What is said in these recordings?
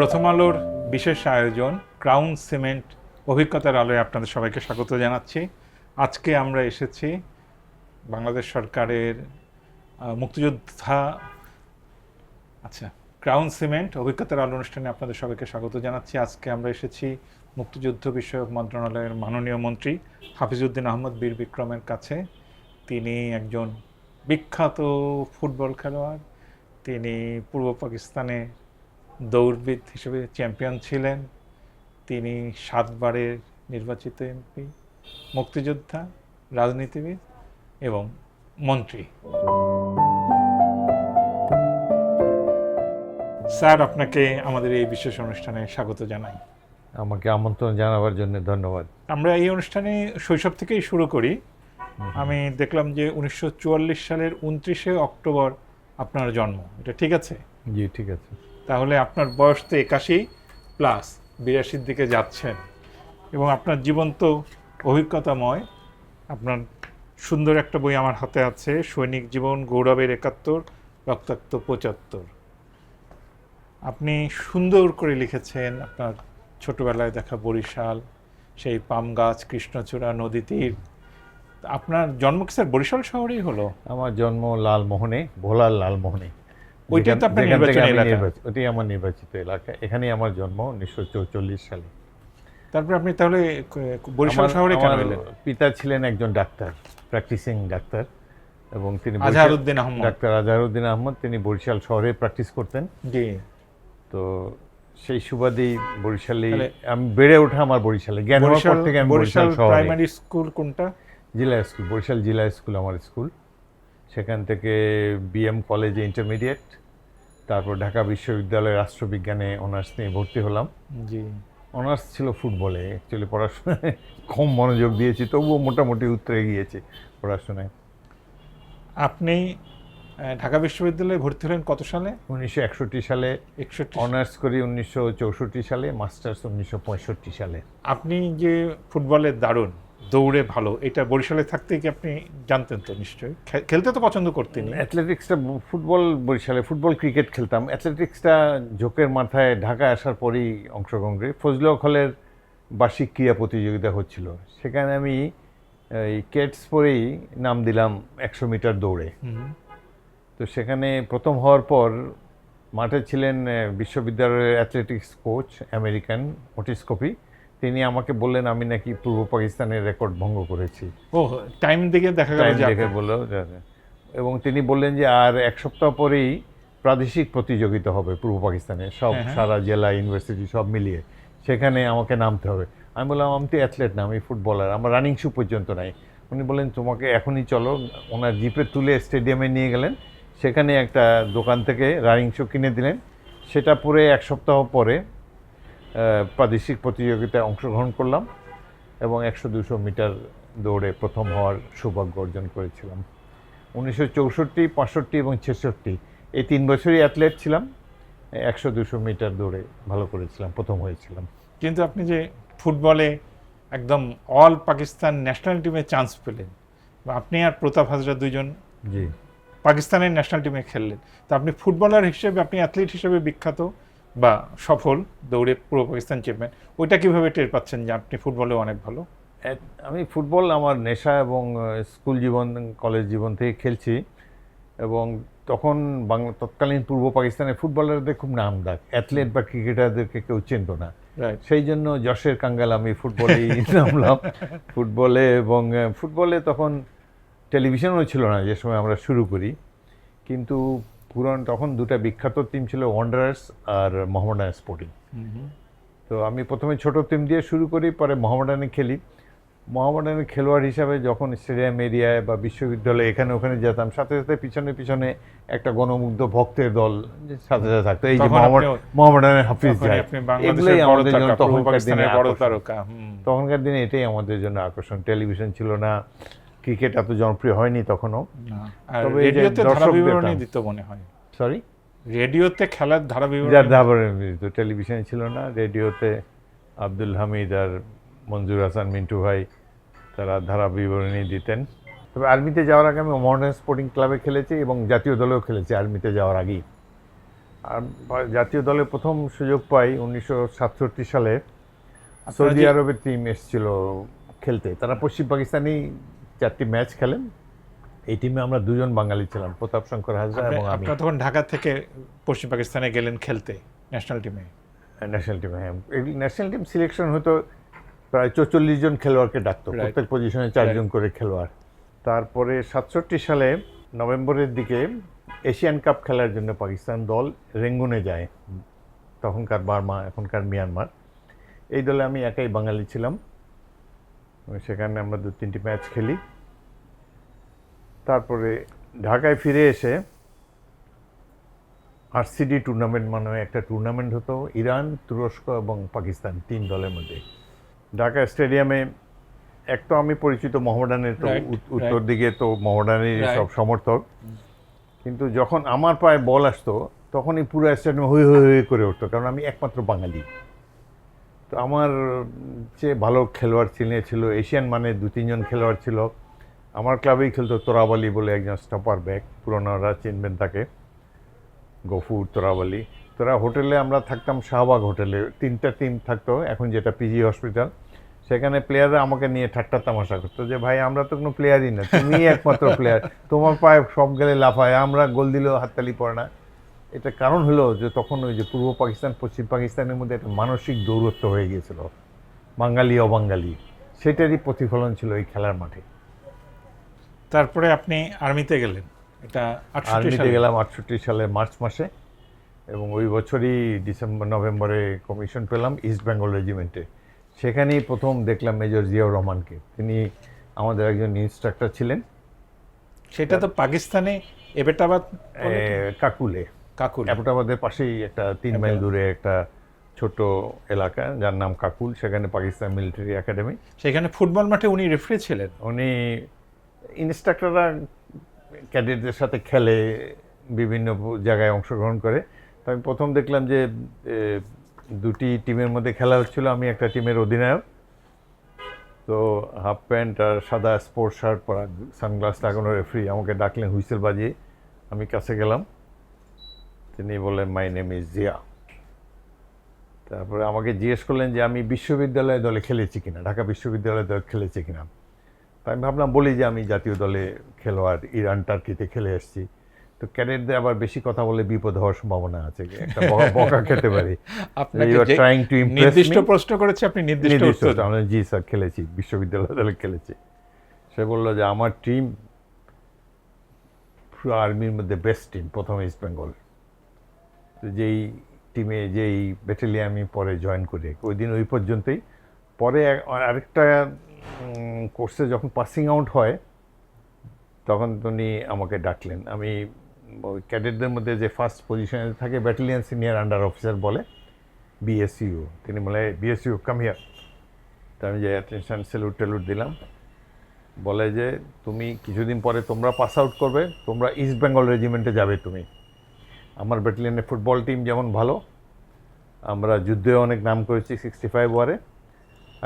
প্রথম আলোর বিশেষ আয়োজন ক্রাউন সিমেন্ট অভিজ্ঞতার আলোয় আপনাদের সবাইকে স্বাগত জানাচ্ছি। আজকে আমরা এসেছি বাংলাদেশ সরকারের মুক্তিযোদ্ধা ক্রাউন সিমেন্ট অভিজ্ঞতার আলো অনুষ্ঠানে আপনাদের সবাইকে স্বাগত জানাচ্ছি। আজকে আমরা এসেছি মুক্তিযুদ্ধ বিষয়ক মন্ত্রণালয়ের মাননীয় মন্ত্রী হাফিজউদ্দিন আহমদ বীর বিক্রমের কাছে। তিনি একজন বিখ্যাত ফুটবল খেলোয়াড়। তিনি পূর্ব পাকিস্তানে দৌড়বিদ হিসেবে চ্যাম্পিয়ন ছিলেন। তিনি 7 বারের নির্বাচিত এমপি, মুক্তিযোদ্ধা, রাজনীতিবিদ এবং মন্ত্রী। স্যার, আপনাকে আমাদের এই বিশেষ অনুষ্ঠানে স্বাগত জানাই। আমাকে আমন্ত্রণ জানাবার জন্য ধন্যবাদ। আমরা এই অনুষ্ঠানে শৈশব থেকেই শুরু করি। আমি দেখলাম যে 1944 সালের 29শে অক্টোবর আপনার জন্ম, এটা ঠিক আছে? জি, ঠিক আছে। তাহলে আপনার বয়স তো 81 প্লাস 82-র দিকে যাচ্ছেন এবং আপনার জীবন তো অভিজ্ঞতাময়। আপনার সুন্দর একটা বই আমার হাতে আছে, সৈনিক জীবন, গৌরবের 71, রক্তাক্ত 75। আপনি সুন্দর করে লিখেছেন আপনার ছোটবেলায় দেখা বরিশাল, সেই পাম গাছ, কৃষ্ণচূড়া, নদী তীর। আপনার জন্ম কি স্যার বরিশাল শহরেই হলো? আমার জন্ম লালমোহনে, ভোলার লালমোহনে। ওইটাই তো আপনার নির্বাচনী এলাকা? ওইটাই আমার নির্বাচিত এলাকা। এখানেই আমার জন্ম 1944 সালে। তারপর আপনি তাহলে বরিশাল শহরে কেন এলেন? পিতা ছিলেন একজন ডাক্তার, প্র্যাকটিসিং ডাক্তার, এবং তিনি আজহারউদ্দিন আহমদ, ডাক্তার আজহারউদ্দিন আহমদ। তিনি বরিশাল শহরে প্র্যাকটিস করতেন। জি। তো সেই সুবাদেই বরিশালে আমি বেড়ে ওঠা। আমার বরিশালে জ্ঞান হওয়ার পর থেকে আমি বরিশাল শহরে। প্রাইমারি স্কুল কোনটা? জেলা স্কুল, বরিশাল জেলা স্কুল আমার স্কুল। সেখান থেকে বিএম কলেজে ইন্টারমিডিয়েট, তারপর ঢাকা বিশ্ববিদ্যালয়ে রাষ্ট্রবিজ্ঞানে অনার্স নিয়ে ভর্তি হলাম। জি। অনার্স ছিল ফুটবলে, অ্যাকচুয়ালি পড়াশোনায় কম মনোযোগ দিয়েছি, তবুও মোটামুটি উতরে গিয়েছে পড়াশোনায়। আপনি ঢাকা বিশ্ববিদ্যালয়ে ভর্তি হলেন কত সালে? 1961 সালে। 61। অনার্স করি 1964 সালে, মাস্টার্স 1965 সালে। আপনি যে ফুটবলের দারুণ, দৌড়ে ভালো, এটা বরিশালে থাকতে কি আপনি জানতেন? তো নিশ্চয়ই খেলতে তো পছন্দ করতেন। অ্যাথলেটিক্সটা, ফুটবল বরিশালে, ফুটবল ক্রিকেট খেলতাম। অ্যাথলেটিক্সটা ঝোঁকের মাথায় ঢাকায় আসার পরেই অংশগ্রহণ করি। ফজলুল হলের বার্ষিক ক্রীড়া প্রতিযোগিতা হচ্ছিল, সেখানে আমি এই কেটস পরেই নাম দিলাম 100 মিটার দৌড়ে। তো সেখানে প্রথম হওয়ার পর মাঠে ছিলেন বিশ্ববিদ্যালয়ের অ্যাথলেটিক্স কোচ আমেরিকান ওটিস কপি। তিনি আমাকে বললেন আমি নাকি পূর্ব পাকিস্তানের রেকর্ড ভঙ্গ করেছি। ও, টাইম দেখে দেখা গেল, টাইম দেখে বলল। এবং তিনি বললেন যে আর 1 সপ্তাহ পরেই প্রাদেশিক প্রতিযোগিতা হবে পূর্ব পাকিস্তানে, সব সারা জেলা, ইউনিভার্সিটি সব মিলিয়ে, সেখানে আমাকে নামতে হবে। আমি বললাম আমি তো অ্যাথলেট না, আমি ফুটবলার, আমার রানিং শু পর্যন্ত নাই। উনি বললেন তোমাকে এখনই চলো। ওনার জিপে তুলে স্টেডিয়ামে নিয়ে গেলেন। সেখানে একটা দোকান থেকে রানিং শু কিনে দিলেন। সেটা পরে 1 সপ্তাহ পরে প্রাদেশিক প্রতিযোগিতায় অংশগ্রহণ করলাম এবং 100-200 মিটার দৌড়ে প্রথম হওয়ার সৌভাগ্য অর্জন করেছিলাম। 1964, 65 এবং 66 এই 3 বছরই অ্যাথলেট ছিলাম। 100-200 মিটার দৌড়ে ভালো করেছিলাম, প্রথম হয়েছিলাম। কিন্তু আপনি যে ফুটবলে একদম অল পাকিস্তান ন্যাশনাল টিমে চান্স পেলেন, আপনি আর প্রতাপ হাজরা দুইজন জি পাকিস্তানের ন্যাশনাল টিমে খেললেন, তো আপনি ফুটবলার হিসেবে, আপনি অ্যাথলিট হিসেবে বিখ্যাত বা সফল, দৌড়ে পূর্ব পাকিস্তান চ্যাম্পিয়ন, ওইটা কিভাবে টের পাচ্ছেন যে আপনি ফুটবলেও অনেক ভালো? আমি ফুটবল আমার নেশা, এবং স্কুল জীবন, কলেজ জীবন থেকে খেলছি। এবং তখন তৎকালীন পূর্ব পাকিস্তানের ফুটবলারদের খুব নাম ডাক, অ্যাথলেট বা ক্রিকেটারদেরকে কেউ চিনত না। সেই জন্য যশের কাঙ্গাল আমি ফুটবলেই নামলাম। ফুটবলে, এবং ফুটবলে তখন টেলিভিশনও ছিল না যে সময় আমরা শুরু করি। কিন্তু তখন 2টা বিখ্যাত টিম ছিল, ওয়ান্ডারার্স আর মোহামেডান স্পোর্টিং। তো আমি প্রথমে ছোট টিম দিয়ে শুরু করি, পরে মোহামেডানে খেলি। মোহামেডানের খেলোয়াড় হিসাবে যখন স্টেডিয়াম এরিয়ায় বা বিশ্ববিদ্যালয়ে এখানে ওখানে যেতাম, সাথে সাথে পিছনে পিছনে একটা গণমুগ্ধ ভক্তের দল সাথে সাথে থাকতো। এই যে মোহামেডানের হাফিজ জাহ, এগুলোই আমাদের জন্য তখনকার দিনে এটাই আমাদের জন্য আকর্ষণ। টেলিভিশন ছিল না, ক্রিকেট এত জনপ্রিয় হয়নি তখনও। তবে রেডিওতে ধারাবিবরণী দিত মনে হয়। সরি, রেডিওতে খেলার ধারাবিবরণী দিত, টেলিভিশন ছিল না। রেডিওতে আব্দুল হামিদ আর মঞ্জুর হাসান মিন্টু ভাই তারা ধারা বিবরণী দিতেন। তবে আর্মিতে যাওয়ার আগে আমি মোহামেডান স্পোর্টিং ক্লাবে খেলেছি এবং জাতীয় দলেও খেলেছি আর্মিতে যাওয়ার আগেই। আর জাতীয় দলে প্রথম সুযোগ পাই 1967 সালে। সৌদি যে- আরবের টিম এসেছিল খেলতে, তারা পশ্চিম পাকিস্তানি 4টি ম্যাচ খেলেন। এই টিমে আমরা দুজন বাঙালি ছিলাম, প্রতাপ শঙ্কর হাজরা এবং আমি। আপনারা তখন ঢাকা থেকে পশ্চিম পাকিস্তানে গেলেন খেলতে ন্যাশনাল টিমে। ন্যাশনাল টিমে, হ্যাঁ। এই ন্যাশনাল টিম সিলেকশন হতো, প্রায় 44 জন খেলোয়াড়কে ডাকতো, Right. প্রত্যেক পজিশনে 4 জন করে খেলোয়াড়। তারপরে 67 সালে নভেম্বরের দিকে এশিয়ান কাপ খেলার জন্য পাকিস্তান দল রেঙ্গুনে যায়, তখনকার বার্মা এখনকার মিয়ানমার। এই দলে আমি একাই বাঙালি ছিলাম, সেখানে আমরা 2-3টি ম্যাচ খেলি। তারপরে ঢাকায় ফিরে এসে আরসিডি টুর্নামেন্ট মানে একটা টুর্নামেন্ট হতো, ইরান, তুরস্ক এবং পাকিস্তান 3 দলের মধ্যে। ঢাকা স্টেডিয়ামে এক তো আমি পরিচিত মোহামেডানের, তো Right, উত্তর দিকে তো মোহামেডানের Right. সব সমর্থক, কিন্তু যখন আমার পায়ে বল আসতো তখনই পুরো স্টেডিয়ামে হই হই হই করে উঠতো, কারণ আমি একমাত্র বাঙালি। তো আমার চেয়ে ভালো খেলোয়াড় ছিল এশিয়ান মানে 2-3 জন খেলোয়াড় ছিল। আমার ক্লাবেই খেলতো তোরাবালি বলে একজন স্টপার ব্যাক, পুরোনোরা চিনবেন তাকে, গফুর তোরাবালি। তোরা হোটেলে আমরা থাকতাম, শাহবাগ হোটেলে 3টা টিম থাকতো, এখন যেটা পিজি হসপিটাল। সেখানে প্লেয়াররা আমাকে নিয়ে ঠাট্টা তামাশা করতো যে ভাই আমরা তো কোনো প্লেয়ারই না, তুমি একমাত্র প্লেয়ার, তোমার পায়ে সব গেলে লাফায়, আমরা গোল দিলেও হাততালি পড়ে না। এটা কারণ হলো যে তখন ওই যে পূর্ব পাকিস্তান পশ্চিম পাকিস্তানের মধ্যে একটা মানসিক দৌরত্ব হয়ে গিয়েছিল, বাঙালি অবাঙালি, সেটারই প্রতিফলন ছিল এই খেলার মাঠে। তারপরে আপনি আর্মিতে গেলেন, এটা 68 আর্মিতে সালে। গেলাম 68 সালে মার্চ মাসে, এবং ওই বছরই নভেম্বরে কমিশন পেলাম ইস্ট বেঙ্গল রেজিমেন্টে। সেখানেই প্রথম দেখলাম মেজর জিয়াউর রহমানকে, তিনি আমাদের একজন ইনস্ট্রাক্টর ছিলেন। সেটা তো পাকিস্তানে এবেটাবাদ কাকুলে, কাকুল। অ্যাবোটাবাদের পাশেই একটা 3 মাইল দূরে একটা ছোট এলাকা যার নাম কাকুল, সেখানে পাকিস্তান মিলিটারি একাডেমি। সেখানে ফুটবল মাঠে উনি রেফারি ছিলেন। উনি ইনস্ট্রাক্টররা ক্যাডেটদের সাথে খেলে, বিভিন্ন জায়গায় অংশগ্রহণ করে। তো আমি প্রথম দেখলাম যে 2টি টিমের মধ্যে খেলা হচ্ছিল, আমি একটা টিমের অধিনায়ক। তো হাফ প্যান্ট আর সাদা স্পোর্টস শার্ট পরা, সানগ্লাস লাগানো রেফারি আমাকে ডাকলেন হুইসেল বাজিয়ে। আমি কাছে গেলাম, তিনি বললেন মাই নেম ইজ জিয়া। তারপরে আমাকে জিজ্ঞেস করলেন যে আমি বিশ্ববিদ্যালয় দলে খেলেছি কিনা, ঢাকা বিশ্ববিদ্যালয় দলে খেলেছি কিনা। তো আমি ভাবলাম বলি যে আমি জাতীয় দলে খেলোয়াড়, ইরান টার্কিতে খেলে এসেছি। তো ক্যাডেটদের আবার বেশি কথা বলে বিপদ হওয়ার সম্ভাবনা আছে, একটা বকা খেতে পারি। আপনাকে You are যে trying to impress নির্দিষ্ট me? প্রশ্ন করেছে, আপনি নির্দিষ্ট উত্তর দেন। আমি জি স্যার খেলেছি, বিশ্ববিদ্যালয় দলে খেলেছি। সে বললো যে আমার টিম পুরো আর্মির মধ্যে বেস্ট টিম, প্রথম ইস্ট বেঙ্গল। তো যেই টিমে যেই ব্যাটালিয়ন আমি পরে জয়েন করি, ওই দিন ওই পর্যন্তই। পরে আরেকটা কোর্সে যখন পাসিং আউট হয় তখন উনি আমাকে ডাকলেন। আমি ওই ক্যাডেটদের মধ্যে যে ফার্স্ট পজিশনে থাকে ব্যাটালিয়ন সিনিয়র আন্ডার অফিসার বলে, বিএসইউ, তিনি বলে বিএসইউ কাম হিয়ার। তো আমি যে অ্যাটেনশন স্যালুট ট্যালুট দিলাম। বলে যে তুমি কিছুদিন পরে তোমরা পাস আউট করবে, তোমরা ইস্ট বেঙ্গল রেজিমেন্টে যাবে। তুমি, আমার ব্যাটালিয়নের ফুটবল টিম যেমন ভালো, আমরা যুদ্ধে অনেক নাম করেছি 65 ওয়ারে,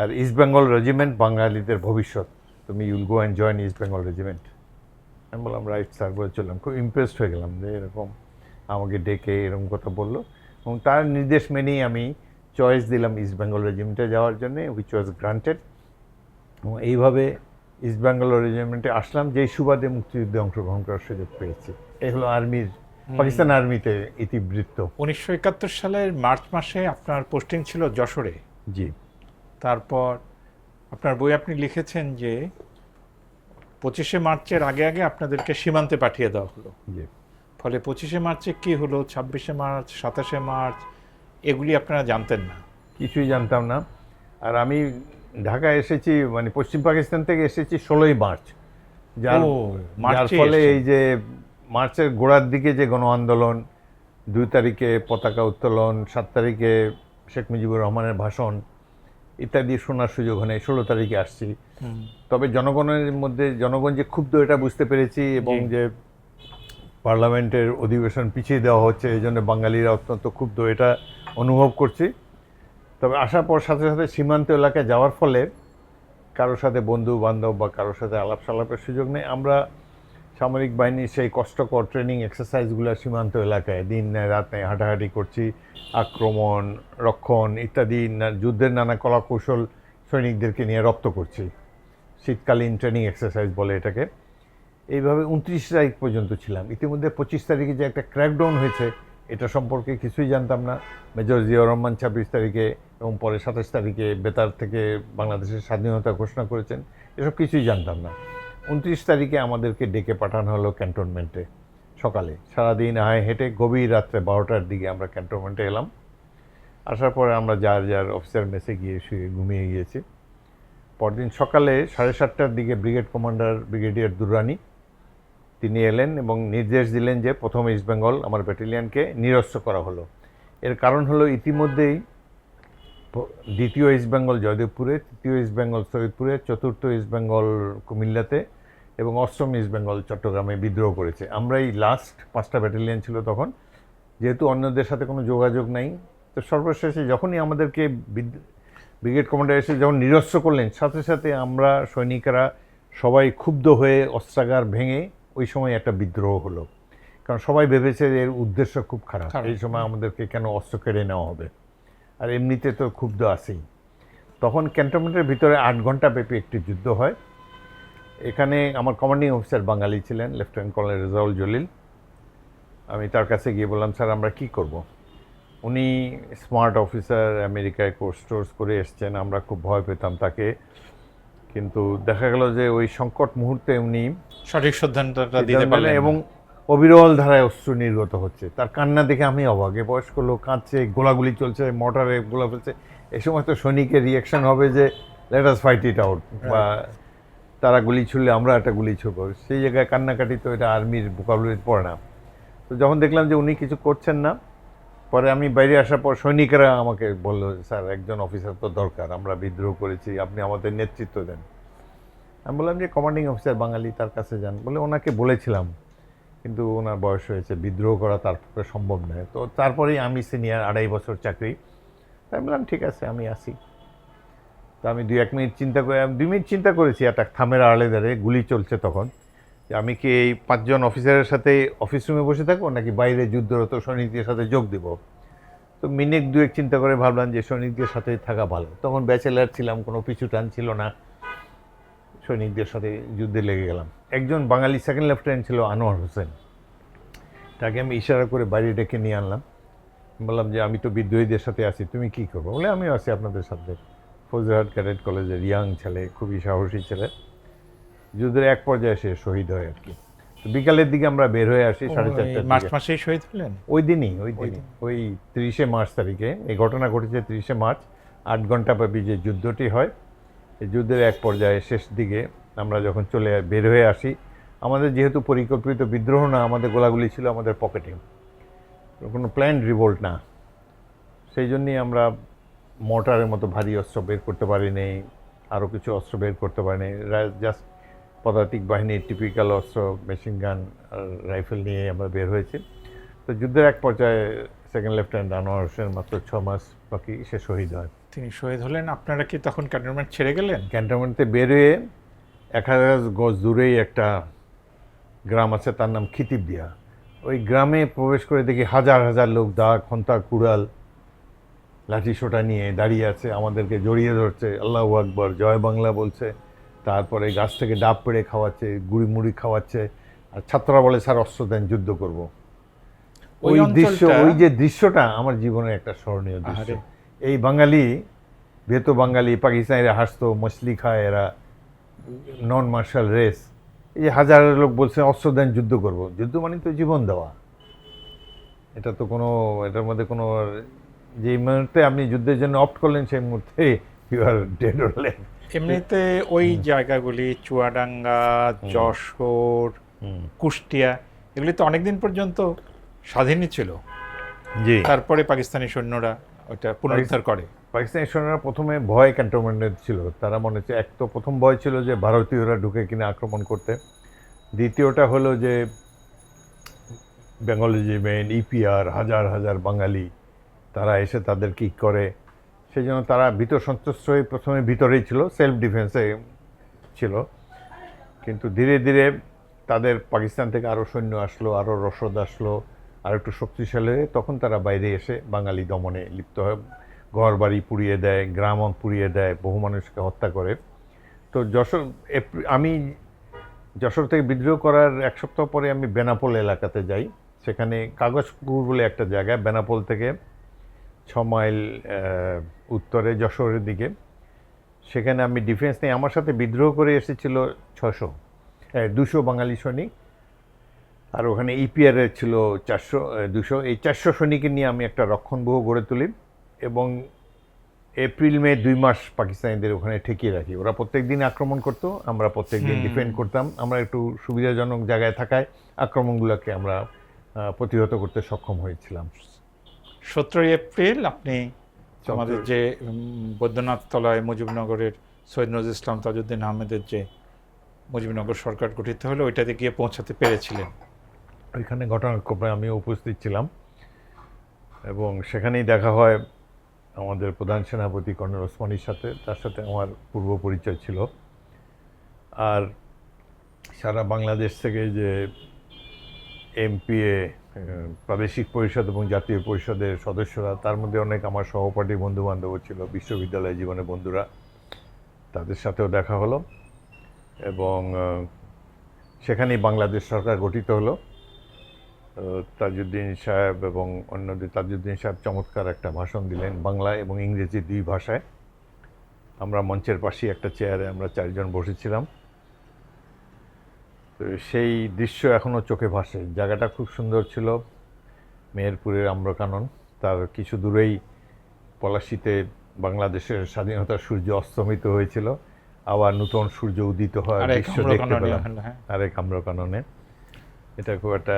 আর ইস্ট বেঙ্গল রেজিমেন্ট বাঙালিদের ভবিষ্যৎ, তুমি you'll go and join East Bengal regiment. আমি বললাম রাইট স্যার, বলে চললাম। খুব ইমপ্রেসড হয়ে গেলাম যে এরকম আমাকে ডেকে এরকম কথা বললো, এবং তার নির্দেশ মেনেই আমি চয়েস দিলাম ইস্ট বেঙ্গল রেজিমেন্টে যাওয়ার জন্য, হুইচ ওয়াজ গ্রান্টেড। এবং এইভাবে ইস্ট বেঙ্গল রেজিমেন্টে আসলাম, যেই সুবাদে মুক্তিযুদ্ধে অংশগ্রহণ করার সুযোগ পেয়েছি। এই হলো আর্মির, পাকিস্তান আর্মিতে ইতিবৃত্ত। 1971 সালের মার্চ মাসে আপনার পোস্টিং ছিল যশোরে। জি। তারপর আপনার বই আপনি লিখেছেন যে 25শে মার্চের আগে আগে আপনাদেরকে সীমান্তে পাঠিয়ে দেওয়া হলো। জি। ফলে 25শে মার্চে কী হলো, 26শে মার্চ, 27শে মার্চ, এগুলি আপনারা জানতেন না। কিছুই জানতাম না। আর আমি ঢাকায় এসেছি, মানে পশ্চিম পাকিস্তান থেকে এসেছি 16ই মার্চ, যার মার্চে ফলে এসেছেন। এই যে মার্চের গোড়ার দিকে যে গণ আন্দোলন, 2 তারিখে পতাকা উত্তোলন, 7 তারিখে শেখ মুজিবুর রহমানের ভাষণ ইত্যাদি শোনার সুযোগ হয়। 16 তারিখে আসছি। তবে জনগণের মধ্যে, জনগণ যে ক্ষুব্ধ এটা বুঝতে পেরেছি, এবং জি। যে পার্লামেন্টের অধিবেশন পিছিয়ে দেওয়া হচ্ছে, এই জন্য বাঙালিরা অত্যন্ত ক্ষুব্ধ, এটা অনুভব করছি। তবে আসার পর সাথে সাথে সীমান্ত এলাকায় যাওয়ার ফলে কারোর সাথে বন্ধু বান্ধব বা কারোর সাথে আলাপ সালাপের সুযোগ নেই। আমরা সামরিক বাহিনীর সেই কষ্টকর ট্রেনিং এক্সারসাইজগুলো সীমান্ত এলাকায় দিন নেয় রাত নেয় হাঁটাহাঁটি করছি, আক্রমণ, রক্ষণ ইত্যাদি যুদ্ধের নানা কলাকৌশল সৈনিকদেরকে নিয়ে রপ্ত করছি। শীতকালীন ট্রেনিং এক্সারসাইজ বলে এটাকে। এইভাবে 29 তারিখ পর্যন্ত ছিলাম। ইতিমধ্যে 25 তারিখে যে একটা ক্র্যাকডাউন হয়েছে এটা সম্পর্কে কিছুই জানতাম না। মেজর জিয়াউর রহমান 26 তারিখে এবং পরে 27 তারিখে বেতার থেকে বাংলাদেশের স্বাধীনতা ঘোষণা করেছেন, এসব কিছুই জানতাম না। 29 তারিখে আমাদেরকে ডেকে পাঠানো হলো ক্যান্টনমেন্টে সকালে। সারাদিন হেঁটে গভীর রাত্রে 12টার দিকে আমরা ক্যান্টনমেন্টে এলাম। আসার পরে আমরা যার যার অফিসার মেসে গিয়ে শুয়ে ঘুমিয়ে গিয়েছি। পরদিন সকালে 7:30টার দিকে ব্রিগেড কমান্ডার ব্রিগেডিয়ার দুররানি তিনি এলেন এবং নির্দেশ দিলেন যে প্রথম ইস্ট বেঙ্গল আমার ব্যাটালিয়নকে নিরস্ত্র করা হলো। এর কারণ হলো ইতিমধ্যেই দ্বিতীয় ইস্ট বেঙ্গল জয়দেবপুরে, তৃতীয় ইস্ট বেঙ্গল সৈয়দপুরে, চতুর্থ ইস্ট বেঙ্গল কুমিল্লাতে এবং অষ্টম ইস্ট বেঙ্গল চট্টগ্রামে বিদ্রোহ করেছে। আমরাই লাস্ট 5টা ব্যাটালিয়ন ছিল তখন, যেহেতু অন্যদের সাথে কোনো যোগাযোগ নাই। তো সর্বশেষে যখনই আমাদেরকে ব্রিগেড কমান্ডার এসে যখন নিরস্ত্র করলেন, সাথে সাথে আমরা সৈনিকেরা সবাই ক্ষুব্ধ হয়ে অস্ত্রাগার ভেঙে ওই সময় একটা বিদ্রোহ হলো। কারণ সবাই ভেবেছে এর উদ্দেশ্য খুব খারাপ, এই সময় আমাদেরকে কেন অস্ত্র কেড়ে নেওয়া হবে, আর এমনিতে তো ক্ষুব্ধ আছেই। তখন ক্যান্টনমেন্টের ভিতরে 8 ঘন্টা ব্যাপী একটি যুদ্ধ হয়। এখানে আমার কমান্ডিং অফিসার বাঙালি ছিলেন, লেফটেন্যান্ট কর্নেল রেজাউল জলিল। আমি তার কাছে গিয়ে বললাম, স্যার আমরা কি করব? উনি স্মার্ট অফিসার, আমেরিকায় কোর্স করে এসছেন, আমরা খুব ভয় পেতাম তাকে। কিন্তু দেখা গেল যে ওই সংকট মুহূর্তে উনি সঠিক সিদ্ধান্তটা দিতে পারলেন এবং অবিরল ধারায় অস্ত্র নির্গত হচ্ছে। তার কান্না দেখে আমি অবাক। বয়স্ক লোক কাঁদছে, গোলাগুলি চলছে, মোটরে গোলা ফেলছে। এই সময় তো সৈনিকের রিয়াকশন হবে যে let us fight it out, বা তারা গুলি ছুড়লে আমরা একটা গুলি ছুড়ব। সেই জায়গায় কান্নাকাটি তো এটা আর্মির ভোকাবুলারিতে পড়ে না। তো যখন দেখলাম যে উনি কিছু করছেন না, পরে আমি বাইরে আসার পর সৈনিকেরা আমাকে বললো, স্যার একজন অফিসার তো দরকার, আমরা বিদ্রোহ করেছি, আপনি আমাদের নেতৃত্ব দেন। আমি বললাম যে কমান্ডিং অফিসার বাঙালি, তার কাছে যান। বলে ওনাকে বলেছিলাম, কিন্তু ওনার বয়স হয়েছে, বিদ্রোহ করা তার পক্ষে সম্ভব নয়। তো তারপরেই আমি সিনিয়র, 2.5 বছর চাকরি। তাই বললাম ঠিক আছে আমি আসি। তো আমি 2 মিনিট চিন্তা করেছি, একটা থামের আড়ালে দাঁড়িয়ে গুলি চলছে তখন, যে আমি কি এই 5 জন অফিসারের সাথে অফিস রুমে বসে থাকবো নাকি বাইরে যুদ্ধরত সৈনিকদের সাথে যোগ দেব। তো মিনিট 2 চিন্তা করে ভাবলাম যে সৈনিকদের সাথে থাকা ভালো। তখন ব্যাচেলার ছিলাম, কোনো পিছু টান ছিল না, সৈনিকদের সাথে যুদ্ধে লেগে গেলাম। একজন বাঙালি সেকেন্ড লেফটেন্যান্ট ছিল আনোয়ার হোসেন, তাকে আমি ইশারা করে বাইরে ডেকে নিয়ে আনলাম। বললাম যে আমি তো বিদ্রোহীদের সাথে আছি, তুমি কী করবো? বলে আমিও আছি আপনাদের সাথে। ফৌজদারহাট ক্যাডেট কলেজের ইয়াং ছেলে, খুবই সাহসী ছেলে। যুদ্ধের এক পর্যায়ে সে শহীদ হয় আর কি। তো বিকালের দিকে আমরা বের হয়ে আসি 4:30 মার্চ মাসেই শহীদ হলেন? ওই দিনই ওই 30শে মার্চ তারিখে এই ঘটনা ঘটেছে। 30শে মার্চ 8 ঘন্টা ব্যাপী যে যুদ্ধটি হয়, এই যুদ্ধের এক পর্যায়ে শেষ দিকে আমরা যখন বের হয়ে আসি, আমাদের যেহেতু পরিকল্পিত বিদ্রোহ না, আমাদের গোলাগুলি ছিল আমাদের পকেটে, কোনো প্ল্যান্ড রিভোল্ট না। সেই জন্যই আমরা মোটরের মতো ভারী অস্ত্র বের করতে পারিনি, আরও কিছু অস্ত্র বের করতে পারিনি। জাস্ট পদাতিক বাহিনীর টিপিক্যাল অস্ত্র, মেশিন গান আর রাইফেল নিয়ে আমরা বের হয়েছি। তো যুদ্ধের এক পর্যায়ে সেকেন্ড লেফটেন্যান্ট আনোয়ার হোসেন, মাত্র 6 মাস বাকি, সে শহীদ হয়। তিনি শহীদ হলেন। আপনারা কি তখন ক্যান্টনমেন্ট ছেড়ে গেলেন? ক্যান্টনমেন্টে বেরিয়ে 1000 গজ দূরেই একটা গ্রাম আছে, তার নাম খিতিবদিয়া। ওই গ্রামে প্রবেশ করে দেখি হাজার হাজার লোক দা, খন্তা, কুড়াল, লাঠি সোটা নিয়ে দাঁড়িয়ে আছে, আমাদেরকে জড়িয়ে ধরছে, আল্লাহু আকবার, জয় বাংলা বলছে। তারপরে গাছ থেকে ডাব পেড়ে খাওয়াচ্ছে, গুড়ি মুড়ি খাওয়াচ্ছে, আর ছাত্ররা বলে স্যার অস্ত্র দেন, যুদ্ধ করব। ওই দৃশ্য, ওই যে দৃশ্যটা আমার জীবনের একটা স্মরণীয় দৃশ্য। এই বাঙালি, ভেতো বাঙালি, পাকিস্তানিরা হাসতো, মছলি খায় এরা, নন মার্শাল রেস। এই যে হাজার লোক বলছে অস্ত্র দেন, যুদ্ধ করব। যুদ্ধ মানে তো জীবন দেওয়া, এটা তো কোনো, এটার মধ্যে কোনো, যে মুহূর্তে আপনি যুদ্ধের জন্য অপ্ট করলেন সেই মুহূর্তে you are dead or live. এমনিতে ওই জায়গাগুলি চুয়াডাঙ্গা, যশোর, কুষ্টিয়া, এগুলি তো অনেকদিন পর্যন্ত স্বাধীনই ছিল। জি, তারপরে পাকিস্তানি সৈন্যরা ওটা পুনরুদ্ধার করে। পাকিস্তানি সৈন্যরা প্রথমে ভয় ক্যান্টনমেন্টে ছিল। তারা মনে হচ্ছে, এক তো প্রথম ভয় ছিল যে ভারতীয়রা ঢুকে কিনা আক্রমণ করতে, দ্বিতীয়টা হলো যে বেঙ্গল রেজিমেন্ট, ইপিআর, হাজার হাজার বাঙালি, তারা এসে তাদের কী করে। সেই জন্য তারা ভীত সন্ত্রস্ত হয়ে প্রথমে ভিতরেই ছিল, সেলফ ডিফেন্সে ছিল। কিন্তু ধীরে ধীরে তাদের পাকিস্তান থেকে আরও সৈন্য আসলো, আরও রসদ আসলো, আর একটু শক্তিশালী হয়ে তখন তারা বাইরে এসে বাঙালি দমনে লিপ্ত হয়, ঘর বাড়ি পুড়িয়ে দেয়, গ্রাম পুড়িয়ে দেয়, বহু মানুষকে হত্যা করে। তো আমি যশোর থেকে বিদ্রোহ করার এক সপ্তাহ পরে আমি বেনাপোল এলাকাতে যাই। সেখানে কাগজপুকুর বলে একটা জায়গা, বেনাপোল থেকে 6 মাইল উত্তরে যশোরের দিকে। সেখানে আমি ডিফেন্স নিয়ে, আমার সাথে বিদ্রোহ করে এসেছিল 200 বাঙালি সৈনিক, আর ওখানে ইপিআর ছিল 200। এই 400 সৈনিকের নিয়ে আমি একটা রক্ষণব্যূহ গড়ে তুলি এবং এপ্রিল মে 2 মাস পাকিস্তানিদের ওখানে ঠেকিয়ে রাখি। ওরা প্রত্যেক দিন আক্রমণ করতো, আমরা প্রত্যেক দিন ডিফেন্ড করতাম। আমরা একটু সুবিধাজনক জায়গায় থাকায় আক্রমণগুলোকে আমরা প্রতিহত করতে সক্ষম হয়েছিলাম। 17 এপ্রিল আপনি আমাদের যে বৈদ্যনাথ তলায় মুজিবনগরের সৈয়দ নজরুল ইসলাম তাজউদ্দিন আহমেদের যে মুজিবনগর সরকার গঠিত হলো, ওইটাতে গিয়ে পৌঁছাতে পেরেছিলেন। ওইখানে ঘটনাক্রমে আমি উপস্থিত ছিলাম এবং সেখানেই দেখা হয় আমাদের প্রধান সেনাপতি কর্নেল ওসমানীর সাথে। তার সাথে আমার পূর্ব পরিচয় ছিল। আর সারা বাংলাদেশ থেকে যে এমপিএ, প্রাদেশিক পরিষদ এবং জাতীয় পরিষদের সদস্যরা, তার মধ্যে অনেক আমার সহপাঠী বন্ধুবান্ধবও ছিল, বিশ্ববিদ্যালয় জীবনে বন্ধুরা, তাদের সাথেও দেখা হলো এবং সেখানেই বাংলাদেশ সরকার গঠিত হলো। তাজউদ্দিন সাহেব এবং অন্যদের, তাজউদ্দিন সাহেব চমৎকার একটা ভাষণ দিলেন বাংলা এবং ইংরেজি 2 ভাষায়। আমরা মঞ্চের পাশেই একটা চেয়ারে আমরা 4 জন বসেছিলাম। তো সেই দৃশ্য এখনও চোখে ভাসে। জায়গাটা খুব সুন্দর ছিল, মেহেরপুরের আম্রকানন, তার কিছু দূরেই পলাশীতে বাংলাদেশের স্বাধীনতার সূর্য অস্তমিত হয়েছিল, আবার নতুন সূর্য উদিত হওয়ার দৃশ্য দেখতে পেলাম আরেক আম্রকাননে। এটা খুব একটা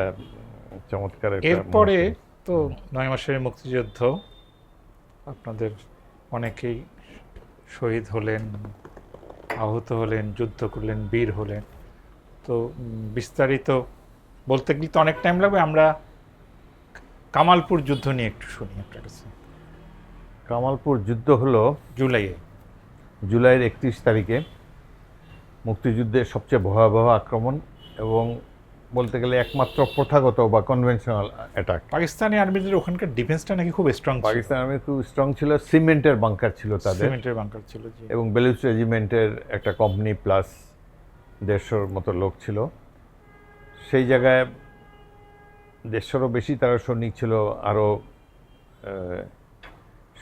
চমৎকার। এরপরে তো 9 মাসের মুক্তিযুদ্ধ, আপনাদের অনেকেই শহীদ হলেন, আহত হলেন, যুদ্ধ করলেন, বীর হলেন। তো বিস্তারিত বলতে গেলে তো অনেক টাইম লাগবে। আমরা কামালপুর যুদ্ধ নিয়ে একটু শুনি আপনার কাছে। কামালপুর যুদ্ধ হলো জুলাইয়ের 31 তারিখে মুক্তিযুদ্ধের সবচেয়ে ভয়াবহ আক্রমণ এবং বলতে গেলে একমাত্র প্রথাগত বা কনভেনশনাল অ্যাটাক। পাকিস্তানি আর্মিদের ওখানকার ডিফেন্সটা নাকি খুব স্ট্রং। পাকিস্তান আর্মি খুব স্ট্রং ছিল, সিমেন্টের বাংকার ছিল তাদের, সিমেন্টের বাংকার ছিল এবং বেলুচ রেজিমেন্টের একটা কোম্পানি প্লাস 150 মতো লোক ছিল। সেই জায়গায় 150-এরও বেশি তারা সৈনিক ছিল, আরও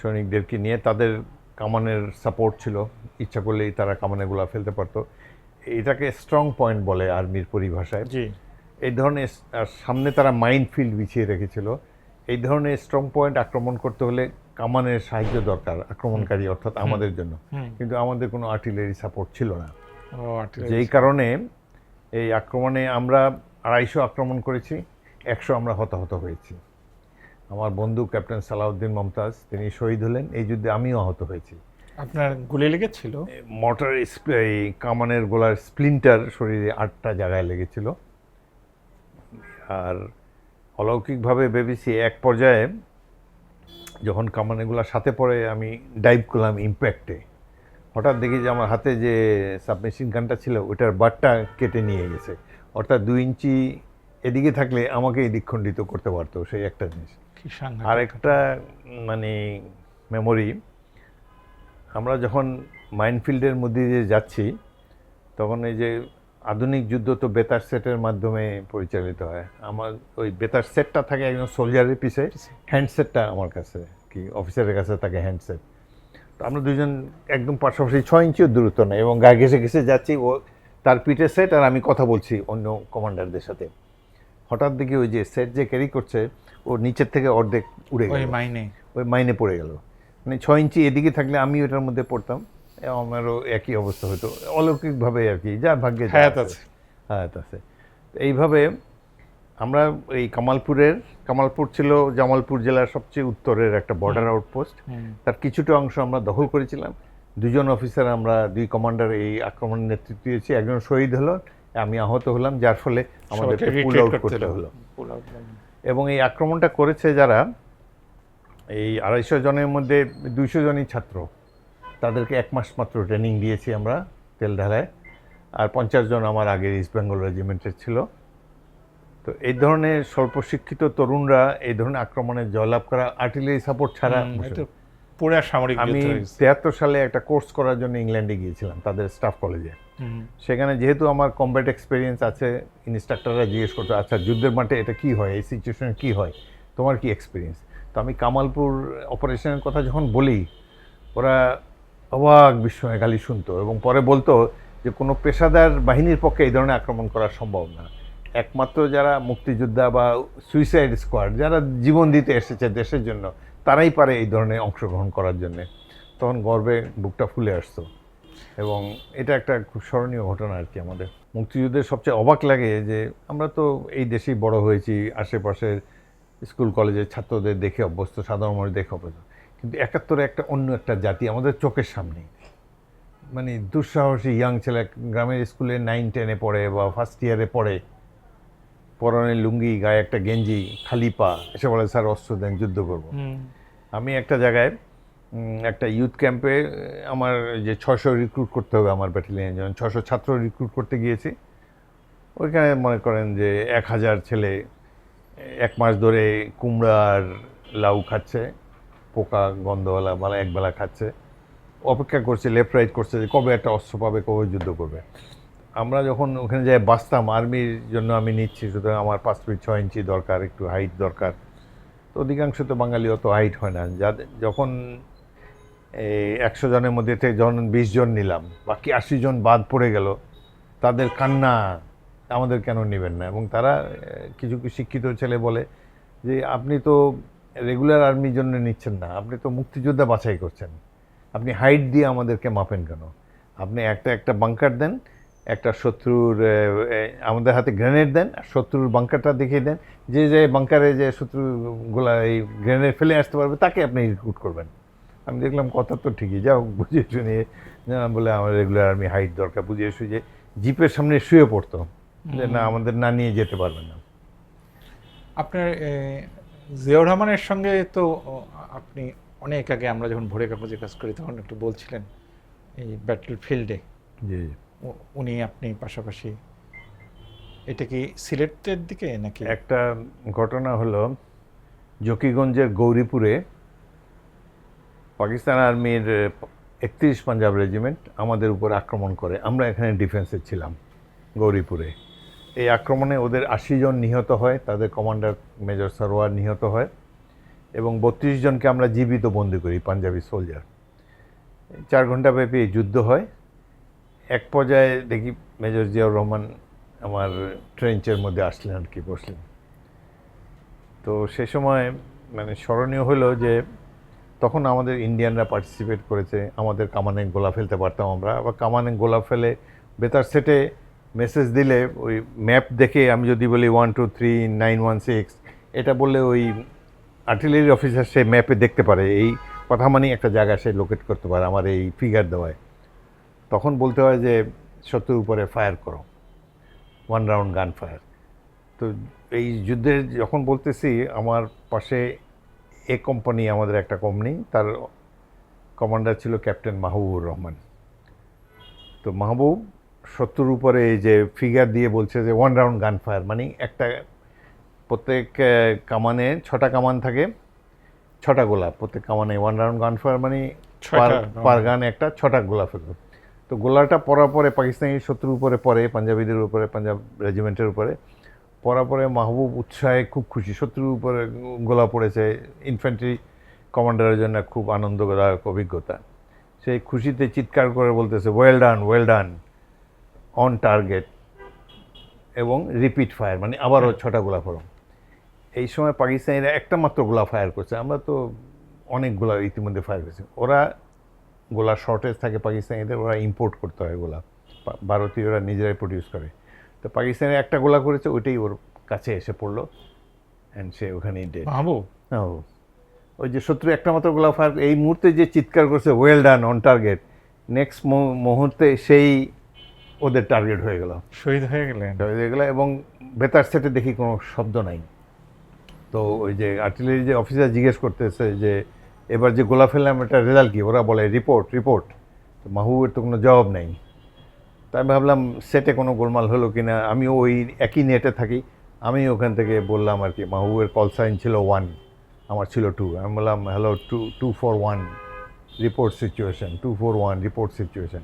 সৈনিকদেরকে নিয়ে। তাদের কামানের সাপোর্ট ছিল, ইচ্ছা করলেই তারা কামানেগুলো ফেলতে পারতো। এটাকে স্ট্রং পয়েন্ট বলে আর্মির পরিভাষায়। এই ধরনের, সামনে তারা মাইন ফিল্ড বিছিয়ে রেখেছিল। এই ধরনের স্ট্রং পয়েন্ট আক্রমণ করতে হলে কামানের সাহায্য দরকার, আক্রমণকারী অর্থাৎ আমাদের জন্য। কিন্তু আমাদের কোনো আর্টিলারি সাপোর্ট ছিল না, যেই কারণে এই আক্রমণে আমরা 250 আক্রমণ করেছি, 100 আমরা হতাহত হয়েছি। আমার বন্ধু ক্যাপ্টেন সালাউদ্দিন মমতাজ, তিনি শহীদ হলেন। এই যুদ্ধে আমিও আহত হয়েছি। আপনার গুলি লেগেছিল? মর্টার এই কামানের গোলার স্প্লিন্টার শরীরে 8টা জায়গায় লেগেছিল। আর অলৌকিকভাবে ভেবেছি, এক পর্যায়ে যখন কামানেগুলো সাথে পড়ে আমি ডাইভ করলাম ইম্প্যাক্টে, হঠাৎ দেখি যে আমার হাতে যে সাবমেশিন গানটা ছিল ওটার বাটটা কেটে নিয়ে গেছে। অর্থাৎ 2 ইঞ্চি এদিকে থাকলে আমাকে দ্বিখণ্ডিত করতে পারতো, সেই একটা জিনিস। আর একটা মানে মেমোরি, আমরা যখন মাইনফিল্ডের মধ্যে দিয়ে যাচ্ছি তখন এই যে আধুনিক যুদ্ধ তো বেতার সেটের মাধ্যমে পরিচালিত হয়। আমার ওই বেতার সেটটা থাকে একজন সোলজারের পিছে, হ্যান্ডসেটটা আমার কাছে, কি অফিসারের কাছে থাকে হ্যান্ডসেট। তো আমরা দুজন একদম পাশাপাশি 6 ইঞ্চিও দূরত্ব নেই এবং গা ঘেসে ঘেসে যাচ্ছি। ও তার পিঠে সেট আর আমি কথা বলছি অন্য কমান্ডারদের সাথে। হঠাৎ দেখি ওই যে সেট যে ক্যারি করছে ওর নিচের থেকে অর্ধেক উড়ে গেল, ওই মাইনে পড়ে গেল। মানে 6 ইঞ্চি এদিকে থাকলে আমি ওটার মধ্যে পড়তাম, আমারও একই অবস্থা হতো। অলৌকিকভাবে আর কি, যার ভাগ্যে হায়াত আছে। এইভাবে আমরা এই কামালপুর ছিল জামালপুর জেলার সবচেয়ে উত্তরের একটা বর্ডার আউটপোস্ট। তার কিছুটা অংশ আমরা দখল করেছিলাম। 2 জন অফিসার, আমরা 2 কমান্ডার এই আক্রমণের নেতৃত্ব দিয়েছি। একজন শহীদ হলো, আমি আহত হলাম, যার ফলে আমাদেরকে পুল আউট করতে হলো। এবং এই আক্রমণটা করেছে যারা, এই 250 জনের মধ্যে 200 জনই ছাত্র। তাদেরকে 1 মাস মাত্র ট্রেনিং দিয়েছি আমরা তেলঢালায়। আর 50 জন আমার আগের ইস্ট বেঙ্গল রেজিমেন্টের ছিল। তো এই ধরনের স্বল্প শিক্ষিত তরুণরা এই ধরনের আক্রমণে জয়লাভ করা আর্টিলারি সাপোর্ট ছাড়া এটা পুরো সামরিক আমি যুদ্ধ হয়েছে। 73 সালে একটা কোর্স করার জন্য ইংল্যান্ডে গিয়েছিলাম তাদের স্টাফ কলেজে। সেখানে যেহেতু আমার কমব্যাট এক্সপিরিয়েন্স আছে, ইনস্ট্রাক্টররা জিজ্ঞেস করতো, আচ্ছা যুদ্ধের মাঠে এটা কি হয়, এই সিচুয়েশনে কি হয়, তোমার কি এক্সপিরিয়েন্স? তো আমি কামালপুর অপারেশনের কথা যখন বলি, ওরা অবাক বিস্ময়ে খালি শুনতো এবং পরে বলতো যে কোনো পেশাদার বাহিনীর পক্ষে এই ধরনের আক্রমণ করা সম্ভব না, একমাত্র যারা মুক্তিযোদ্ধা বা সুইসাইড স্কোয়াড, যারা জীবন দিতে এসেছে দেশের জন্য, তারাই পারে এই ধরনের অংশগ্রহণ করার জন্যে। তখন গর্বে বুকটা ফুলে আসতো এবং এটা একটা খুব স্মরণীয় ঘটনা আর কি। আমাদের মুক্তিযুদ্ধের সবচেয়ে অবাক লাগে যে আমরা তো এই দেশেই বড় হয়েছি, আশেপাশের স্কুল কলেজের ছাত্রদের দেখে অভ্যস্ত, সাধারণ মানুষ দেখে অভ্যস্ত, কিন্তু 71-এ একটা অন্য একটা জাতি আমাদের চোখের সামনে, মানে দুঃসাহসী ইয়াং ছেলে, গ্রামের স্কুলে 9-10-এ পড়ে বা ফার্স্ট ইয়ারে পড়ে, পরনে লুঙ্গি, গায়ে একটা গেঞ্জি, খালি পা, এসে বলে স্যার অস্ত্র দেন, যুদ্ধ করব। আমি একটা জায়গায় একটা ইউথ ক্যাম্পে আমার যে 600 রিক্রুট করতে হবে আমার ব্যাটালিয়নের জন্য, 600 ছাত্র রিক্রুট করতে গিয়েছি। ওইখানে মনে করেন যে 1000 ছেলে 1 মাস ধরে কুমড়া আর লাউ খাচ্ছে, পোকা গন্ধওয়ালা, মানে একবেলা খাচ্ছে, অপেক্ষা করছে, লেফট রাইট করছে যে কবে একটা অস্ত্র পাবে, কবে যুদ্ধ করবে। আমরা যখন ওখানে যাই বাঁচতাম, আর্মির জন্য আমি নিচ্ছি, সুতরাং আমার 5 ফিট 6 ইঞ্চি দরকার, একটু হাইট দরকার। তো অধিকাংশ তো বাঙালি অত হাইট হয় না। যখন এই 100 জনের মধ্যে থেকে যখন 20 জন নিলাম, বাকি 80 জন বাদ পড়ে গেল, তাদের কান্না, আমাদের কেন নেবেন না? এবং তারা কিছু কিছু শিক্ষিত ছেলে বলে যে আপনি তো রেগুলার আর্মির জন্য নিচ্ছেন না, আপনি তো মুক্তিযোদ্ধা বাছাই করছেন, আপনি হাইট দিয়ে আমাদেরকে মাপেন কেন? আপনি একটা বাঙ্কার দেন, একটা শত্রুর আমাদের হাতে গ্রেনেড দেন, আর শত্রুর বাঙ্কারটা দেখিয়ে দেন, যে বাঙ্কারে যে শত্রুগুলা এই গ্রেনেড ফেলে আসতে পারবে তাকে আপনি রিক্রুট করবেন। আমি দেখলাম কথা তো ঠিকই, যাও বুঝিয়ে শুনিয়ে বলে আমার রেগুলার আর্মি হাইট দরকার, বুঝিয়ে শুয়ে জিপের সামনে শুয়ে পড়তো যে না, আমাদের না নিয়ে যেতে পারবে না। আপনার জিয়াউর রহমানের সঙ্গে তো আপনি অনেক আগে, আমরা যখন ভোরে কাগজে কাজ করি তখন একটু বলছিলেন এই ব্যাটল ফিল্ডে জি, উনি আপনি পাশাপাশি, এটা কি সিলেটের দিকে নাকি? একটা ঘটনা হলো, জকিগঞ্জের গৌরীপুরে পাকিস্তান আর্মির 31 পাঞ্জাব রেজিমেন্ট আমাদের উপর আক্রমণ করে। আমরা এখানে ডিফেন্সে ছিলাম গৌরীপুরে। এই আক্রমণে ওদের 80 জন নিহত হয়, তাদের কমান্ডার মেজর সরোয়ার নিহত হয় এবং 32 জনকে আমরা জীবিত বন্দী করি, পাঞ্জাবি সোলজার। 4 ঘন্টা ব্যাপী যুদ্ধ হয়। এক পর্যায়ে দেখি মেজর জিয়াউর রহমান আমার ট্রেঞ্চের মধ্যে আসলেন আর কি, বসলেন। তো সে সময় মানে স্মরণীয় হলো যে তখন আমাদের ইন্ডিয়ানরা পার্টিসিপেট করেছে, আমাদের কামানে গোলা ফেলতে পারতাম আমরা, আবার কামানে গোলা ফেলে বেতার সেটে মেসেজ দিলে ওই ম্যাপ দেখে আমি যদি বলি 1 2 3 9 1 6, এটা বললে ওই আর্টিলারি অফিসার সে ম্যাপে দেখতে পারে, এই কথা মানেই একটা জায়গা সে লোকেট করতে পারে আমার এই ফিগার দেওয়ায়। তখন বলতে হয় যে শত্রুর উপরে ফায়ার করো, 1 রাউন্ড গান ফায়ার। তো এই যুদ্ধে যখন বলতেছি, আমার পাশে এ কোম্পানি, আমাদের একটা কোম্পানি, তার কমান্ডার ছিল ক্যাপ্টেন মাহবুবুর রহমান। তো মাহবুব শত্রুর উপরে এই যে ফিগার দিয়ে বলছে যে 1 রাউন্ড গান ফায়ার, মানে একটা প্রত্যেক কামানে 6টা কামান থাকে, 6টা গোলা প্রত্যেক কামানে, 1 রাউন্ড গান ফায়ার মানে পার গান একটা 6টা গোলা ফেলবে। তো গোলাটা পড়ার পরে পাকিস্তানি শত্রুর উপরে পড়ে, পাঞ্জাবিদের উপরে, পাঞ্জাব রেজিমেন্টের উপরে পড়ার পরে মাহবুব উৎসাহে খুব খুশি, শত্রুর উপরে গোলা পড়েছে, ইনফ্যান্ট্রি কমান্ডারের জন্য খুব আনন্দদায়ক অভিজ্ঞতা। সেই খুশিতে চিৎকার করে বলতেছে well done, well done, on target, এবং রিপিট ফায়ার, মানে আবারও 6টা গোলা ফেলো। এই সময় পাকিস্তানিরা একটা মাত্র গোলা ফায়ার করছে, আমরা তো অনেক গোলা ইতিমধ্যে ফায়ার করেছি। ওরা গোলা শর্টেজ থাকে পাকিস্তানিদের, ওরা ইম্পোর্ট করতে হয় গোলা, ভারতীয়রা নিজেরাই প্রডিউস করে। তো পাকিস্তানের একটা গোলা করেছে, ওইটাই ওর কাছে এসে পড়লো, অ্যান্ড সে ওখানেই ডেড। ওই যে শত্রু একটা মাত্র গোলা ফায়ার, এই মুহূর্তে যে চিৎকার করছে well done, on target, next মুহূর্তে সেই ওদের টার্গেট হয়ে গেল, শহীদ হয়ে গেলেন। এবং বেতার সেটে দেখি কোনো শব্দ নাই। তো ওই যে আর্টিলারি যে অফিসার জিজ্ঞেস করতেছে যে এবার যে গোলা ফেললাম এটা রেজাল্ট কি, ওরা বলে রিপোর্ট, রিপোর্ট। তো মাহবুবের তো কোনো জবাব নেই। তাই আমি ভাবলাম সেটে কোনো গোলমাল হলো কিনা, আমি ওই একই নেটে থাকি, আমি ওখান থেকে বললাম আর কি, মাহবুবের কল সাইন ছিল 1, আমার ছিল 2, আমি বললাম hello 241 report situation, 241 report situation.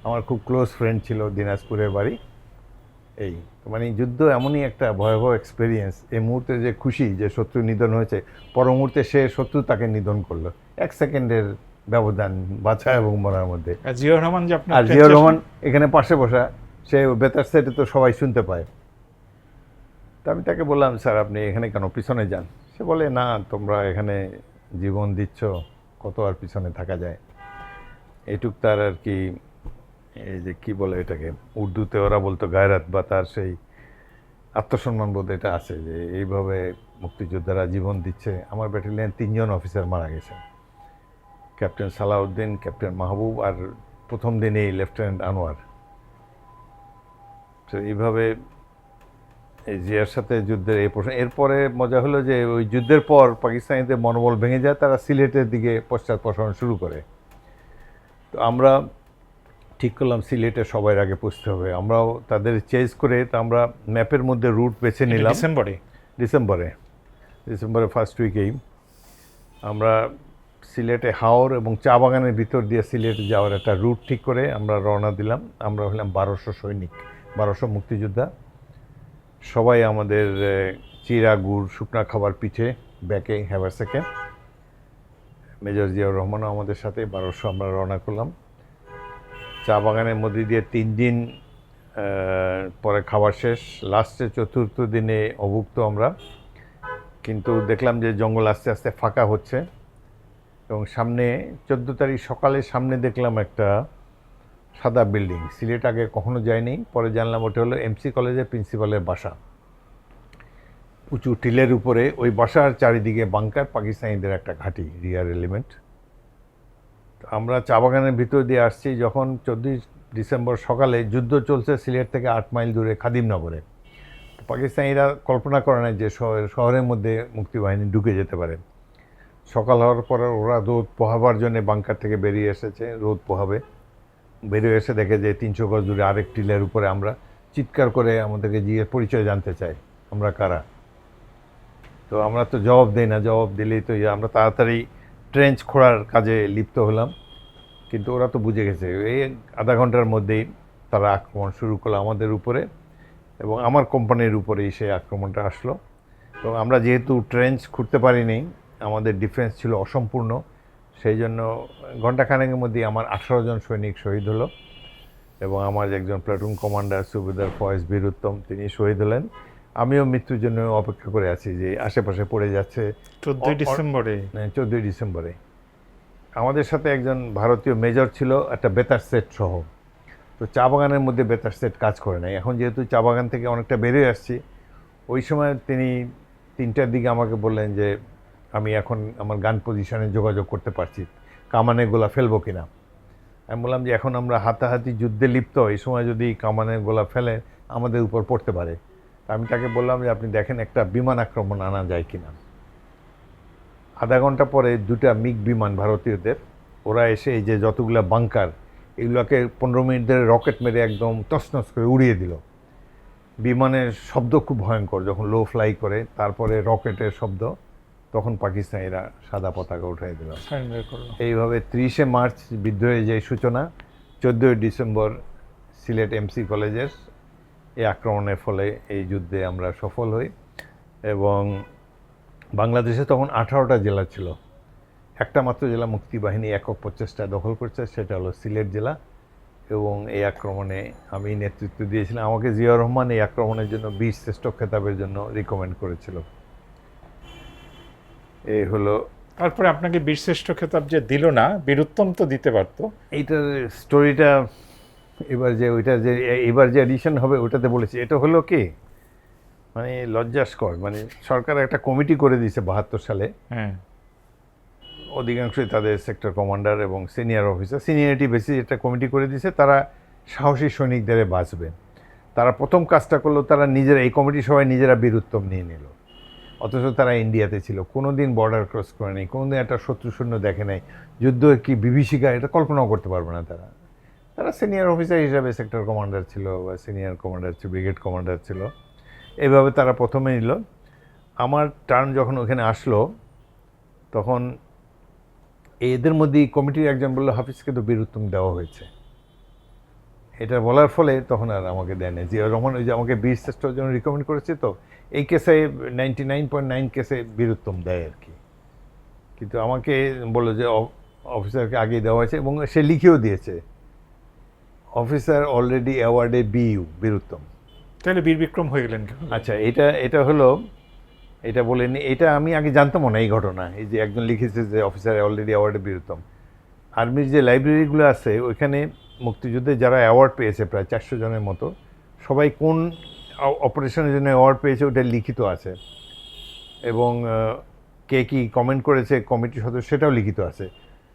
আমার খুব ক্লোজ ফ্রেন্ড ছিল দিনাজপুরের বাড়ি। এই মানে যুদ্ধ এমনই একটা ভয়াবহ এক্সপিরিয়েন্স, এই মুহূর্তে যে খুশি যে শত্রু নিধন হয়েছে, পর মুহূর্তে সে শত্রু তাকে নিধন করলো, 1 সেকেন্ডের ব্যবধান বাঁচা এবং মরার মধ্যে। আর জিয়াউর রহমান যে আপনার আর ট্রেন জিয়াউর স্টেশন- রহমান এখানে পাশে বসা, সে বেতার সেটে তো সবাই শুনতে পায়। তা আমি তাকে বললাম স্যার আপনি এখানে কেন, পিছনে যান। সে বলে না তোমরা এখানে জীবন দিচ্ছ, কত আর পিছনে থাকা যায়। এইটুক তার আর কি, এই যে কি বলে এটাকে, উর্দুতে ওরা বলতো গায়রাত, বা তার সেই আত্মসম্মান বোধ এটা আছে যে এইভাবে মুক্তিযোদ্ধারা জীবন দিচ্ছে। আমার ব্যাটালিয়ন 3 জন অফিসার মারা গেছে, ক্যাপ্টেন সালাউদ্দিন, ক্যাপ্টেন মাহবুব, আর প্রথম দিনেই লেফটেন্যান্ট আনোয়ার। তো এইভাবে এই জিয়ার সাথে যুদ্ধের এই প্রশ্ন, এরপরে মজা হলো যে ওই যুদ্ধের পর পাকিস্তানিদের মনোবল ভেঙে যায়, তারা সিলেটের দিকে পশ্চাৎপসরণ শুরু করে। তো আমরা ঠিক করলাম সিলেটে সবার আগে পৌঁছতে হবে, আমরাও তাদের চেজ করে, তো আমরা ম্যাপের মধ্যে রুট বেছে এটা নিলাম। ডিসেম্বরে ফার্স্ট উইকেই আমরা সিলেটে হাওর এবং চা বাগানের ভিতর দিয়ে সিলেটে যাওয়ার একটা রুট ঠিক করে আমরা রওনা দিলাম। আমরা হলাম 1200 সৈনিক, 1200 মুক্তিযোদ্ধা। সবাই আমাদের চিরা, গুড়, শুকনা খাবার, পিঠে, ব্যাকে, হ্যাভারসেকে। মেজর জিয়াউর রহমানও আমাদের সাথে, 1200 আমরা রওনা করলাম। চা বাগানের মধ্যে দিয়ে 3 দিন পরে খাবার শেষ, লাস্টে 4র্থ দিনে অভুক্ত আমরা। কিন্তু দেখলাম যে জঙ্গল আস্তে আস্তে ফাঁকা হচ্ছে, এবং সামনে 14 তারিখ সকালে সামনে দেখলাম একটা সাদা বিল্ডিং। সিলেট আগে কখনো যায়নি, পরে জানলাম ওটা হলো এমসি কলেজের প্রিন্সিপালের বাসা, উঁচু টিলের উপরে। ওই বাসার চারিদিকে বাংকার, পাকিস্তানিদের একটা ঘাঁটি, রিয়ার এলিমেন্ট। আমরা চা বাগানের ভিতর দিয়ে আসছি যখন 14 ডিসেম্বর সকালে, যুদ্ধ চলছে সিলেট থেকে 8 মাইল দূরে খাদিমনগরে। পাকিস্তানিরা কল্পনা করে না যে শহরের মধ্যে মুক্তিবাহিনী ঢুকে যেতে পারে। সকাল হওয়ার পরে ওরা রোদ পোহাবার জন্য বাংকার থেকে বেরিয়ে এসেছে, রোদ পোহাবে। বেরিয়ে এসে দেখে যে 300 গজ দূরে আরেক টিলের উপরে আমরা, চিৎকার করে আমাদেরকে জিয়ের পরিচয় জানতে চাই আমরা কারা। তো আমরা তো জবাব দিই না, জবাব দিলেই তো আমরা তাড়াতাড়ি ট্রেঞ্চ খোঁড়ার কাজে লিপ্ত হলাম। কিন্তু ওরা তো বুঝে গেছে, এই আধা ঘন্টার মধ্যেই তারা আক্রমণ শুরু করলো আমাদের উপরে, এবং আমার কোম্পানির উপরেই সেই আক্রমণটা আসলো। তো আমরা যেহেতু ট্রেঞ্চ খুঁড়তে পারিনি, আমাদের ডিফেন্স ছিল অসম্পূর্ণ, সেই জন্য ঘণ্টাখানেকের মধ্যেই আমার 18 জন সৈনিক শহীদ হলো, এবং আমার একজন প্লাটুন কমান্ডার সুবেদার ফয়েজ বীরুত্তম তিনি শহীদ হলেন। আমিও মৃত্যুর জন্য অপেক্ষা করে আছি, যে আশেপাশে পড়ে যাচ্ছে। 14 ডিসেম্বরে 14 ডিসেম্বরে আমাদের সাথে একজন ভারতীয় মেজর ছিল, একটা বেতার সেট সহ। তো চা বাগানের মধ্যে বেতার সেট কাজ করে নাই। এখন যেহেতু চা বাগান থেকে অনেকটা বেরিয়ে আসছি, ওই সময় তিনি 3টার দিকে আমাকে বললেন যে আমি এখন আমার গান পজিশনে যোগাযোগ করতে পারছি, কামানে গোলা ফেলবো কিনা। আমি বললাম যে এখন আমরা হাতাহাতি যুদ্ধে লিপ্ত, এই সময় যদি কামানের গোলা ফেলে আমাদের উপর পড়তে পারে। আমি তাকে বললাম যে আপনি দেখেন একটা বিমান আক্রমণ আনা যায় কিনা। আধা ঘন্টা পরে 2টা মিগ বিমান ভারতীয়দের, ওরা এসে এই যে যতগুলো বাংকার, এগুলোকে 15 মিনিট ধরে রকেট মেরে একদম তছনছ করে উড়িয়ে দিল। বিমানের শব্দ খুব ভয়ঙ্কর যখন লো ফ্লাই করে, তারপরে রকেটের শব্দ, তখন পাকিস্তানিরা সাদা পতাকা উঠাই দিল। সারেন্ডার করলো। এইভাবে 30শে মার্চ বিদ্রোহের যে সূচনা, 14ই ডিসেম্বর সিলেট এমসি কলেজের এই আক্রমণের ফলে এই যুদ্ধে আমরা সফল হই। এবং বাংলাদেশে তখন 18টা জেলা ছিল, একটা মাত্র জেলা মুক্তিবাহিনী একক প্রচেষ্টায় দখল করছে, সেটা হলো সিলেট জেলা। এবং এই আক্রমণে আমি নেতৃত্ব দিয়েছিলাম। আমাকে জিয়াউর রহমান এই আক্রমণের জন্য বীর শ্রেষ্ঠ খেতাবের জন্য রিকমেন্ড করেছিল। এই হলো। তারপরে আপনাকে বীরশ্রেষ্ঠ খেতাব যে দিল না, বীরুত্তম তো দিতে পারতো। এইটার স্টোরিটা এবার যে ওইটা যে এবার যে এডিশন হবে ওটাতে বলেছি। এটা হলো কি, মানে লজ্জাস্কর, মানে সরকার একটা কমিটি করে দিয়েছে 72 সালে। হ্যাঁ, অধিকাংশই তাদের সেক্টর কমান্ডার এবং সিনিয়র অফিসার, সিনিয়রিটি বেশি, একটা কমিটি করে দিয়েছে, তারা সাহসী সৈনিকদের বাঁচবে। তারা প্রথম কাজটা করলো, তারা নিজেরা, এই কমিটি সবাই নিজেরা বীরুত্তম নিয়ে নিল। অথচ তারা ইন্ডিয়াতে ছিল, কোনো দিন বর্ডার ক্রস করে নেই, কোনো দিন একটা শত্রু সৈন্য দেখে নেই, যুদ্ধ কি বিভীষিকা এটা কল্পনাও করতে পারবে না তারা। তারা সিনিয়র অফিসার হিসাবে সেক্টর কমান্ডার ছিল বা সিনিয়র কমান্ডার ছিল, ব্রিগেড কমান্ডার ছিল, এইভাবে তারা প্রথমে নিল। আমার টার্ন যখন ওখানে আসলো তখন এদের মধ্যেই কমিটির একজন বললো, হাফিজকে তো বীর উত্তম দেওয়া হয়েছে। এটা বলার ফলে তখন আর আমাকে দেয় না। জিয়া রহমান ওই যে আমাকে বীর শ্রেষ্ঠর জন্য রিকমেন্ড করেছে, তো এই কেসে 99.9 কেসে বীর উত্তম দেয় আর কি। কিন্তু আমাকে বললো যে অফিসারকে আগেই দেওয়া হয়েছে, এবং সে লিখেও দিয়েছে, অফিসার অলরেডি অ্যাওয়ার্ডে বিইউ, বীর উত্তম। তাহলে বীর বিক্রম হয়ে গেলেন কি? আচ্ছা, এটা হলো, এটা বলেনি, এটা আমি আগে জানতামও না এই ঘটনা, এই যে একজন লিখেছে যে অফিসার অলরেডি অ্যাওয়ার্ডে বীর উত্তম। আর্মির যে লাইব্রেরিগুলো আছে ওইখানে মুক্তিযুদ্ধে যারা অ্যাওয়ার্ড পেয়েছে প্রায় 400 জনের মতো, সবাই কোন অপারেশনের জন্য অ্যাওয়ার্ড পেয়েছে ওটা লিখিত আছে, এবং কে কী কমেন্ট করেছে কমিটির সদস্য সেটাও লিখিত আছে।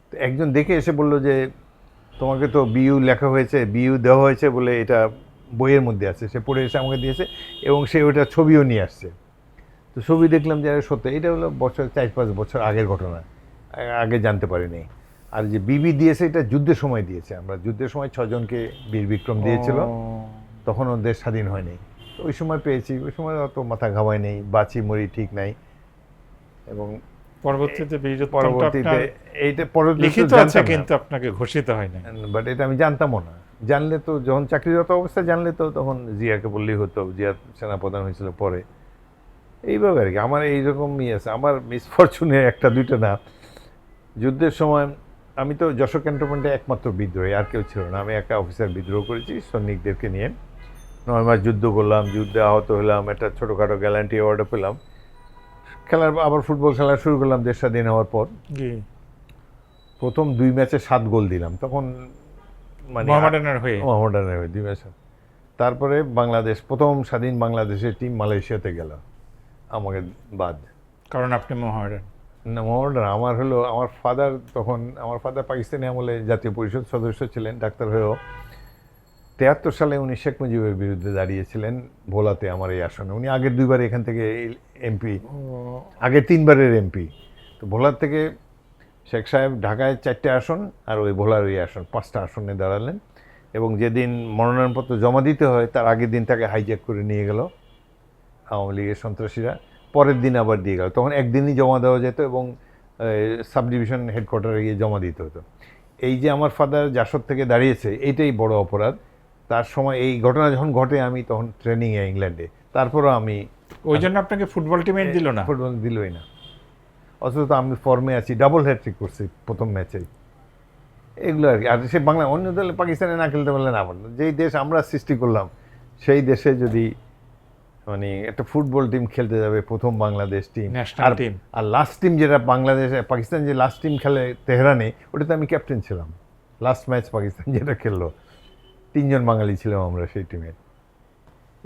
তো একজন দেখে এসে বললো যে তোমাকে তো বিইউ লেখা হয়েছে, বিইউ দেওয়া হয়েছে বলে এটা বইয়ের মধ্যে আছে। সে পড়ে এসে আমাকে দিয়েছে, এবং সে ওটা ছবিও নিয়ে আসছে। তো ছবি দেখলাম যে সত্যি এটা হলো 4-5 বছর আগের ঘটনা, আগে জানতে পারিনি। আর যে বিবি দিয়েছে এটা যুদ্ধের সময় দিয়েছে, আমরা যুদ্ধের সময় 6 জনকে বীর বিক্রম দিয়েছিল, তখন দেশ স্বাধীন হয়নি। তো ওই সময় পেয়েছি, ওই সময় অত মাথা ঘামাই নেই, বাঁচি মরি ঠিক নাই। এবং পরবর্তীতে পরবর্তীতে এইটা লিখিত আছে কিন্তু আপনাকে ঘোষিত হয় না। বাট এটা আমি জানতামও না। জানলে তো যখন চাকরিরত অবস্থায় জানলে তো তখন জিয়াকে বললেই হতো, জিয়া সেনাপ্রধান হয়েছিল পরে। এইভাবে আর কি আমার এইরকম আছে। আমার মিসফরচুনে একটা দুইটা না, যুদ্ধের সময় আমি তো যশোর ক্যান্টনমেন্টে একমাত্র বিদ্রোহী, আর কেউ ছিল না। আমি একা অফিসার বিদ্রোহ করেছি সৈনিকদেরকে নিয়ে, 9 মাস যুদ্ধ করলাম, যুদ্ধে আহত হলাম, একটা ছোটোখাটো গ্যালান্টি অ্যাওয়ার্ডও পেলাম। আবার ফুটবল খেলা শুরু করলাম দেশ স্বাধীন হওয়ার পর। প্রথম 2 ম্যাচে 7 গোল দিলাম, তখন মানে মোহামেডানের হয়ে 2 ম্যাচে। তারপরে বাংলাদেশ, প্রথম স্বাধীন বাংলাদেশের টিম মালয়েশিয়াতে গেল আমাকে বাদ। কারণ আপনি মোহামেডান না, মোহামেডান আমার হলো, আমার ফাদার পাকিস্তানি আমলে জাতীয় পরিষদ সদস্য ছিলেন, ডাক্তার হয়েও। 73 সালে উনি শেখ মুজিবের বিরুদ্ধে দাঁড়িয়েছিলেন ভোলাতে, আমার এই আসনে। উনি আগের 2বার এখান থেকে এমপি, আগের 3বারের এমপি। তো ভোলার থেকে শেখ সাহেব ঢাকায় 4টে আসন, আর ওই ভোলার ওই আসন 5টা আসনে দাঁড়ালেন। এবং যেদিন মনোনয়নপত্র জমা দিতে হয় তার আগের দিন তাকে হাইজ্যাক করে নিয়ে গেল আওয়ামী লীগের সন্ত্রাসীরা, পরের দিন আবার দিয়ে গেল। তখন একদিনই জমা দেওয়া যেত, এবং সাব ডিভিশন হেডকোয়ার্টারে গিয়ে জমা দিতে হতো। এই যে আমার ফাদার জাসদ থেকে দাঁড়িয়েছে, এইটাই বড় অপরাধ। তার সময় এই ঘটনা যখন ঘটে আমি তখন ট্রেনিংয়ে ইংল্যান্ডে, তারপরও আমি, ওই জন্য আপনাকে ফুটবল টিমে দিল না? ফুটবল দিলই না, অথচ তো আমি ফর্মে আছি, ডাবল হ্যাট্রিক করছি প্রথম ম্যাচেই। এগুলো আর কি। আর সে বাংলা অন্য দলে পাকিস্তানে না খেলতে পারলে না পারলো, যেই দেশ আমরা সৃষ্টি করলাম সেই দেশে যদি মানে একটা ফুটবল টিম খেলতে যাবে, প্রথম বাংলাদেশ টিম, আর লাস্ট টিম যেটা বাংলাদেশে, পাকিস্তান যে লাস্ট টিম খেলে তেহরানে, ওটাতে আমি ক্যাপ্টেন ছিলাম। লাস্ট ম্যাচ পাকিস্তান যেটা খেললো, 3 জন বাঙালি ছিলাম আমরা সেই টিমের।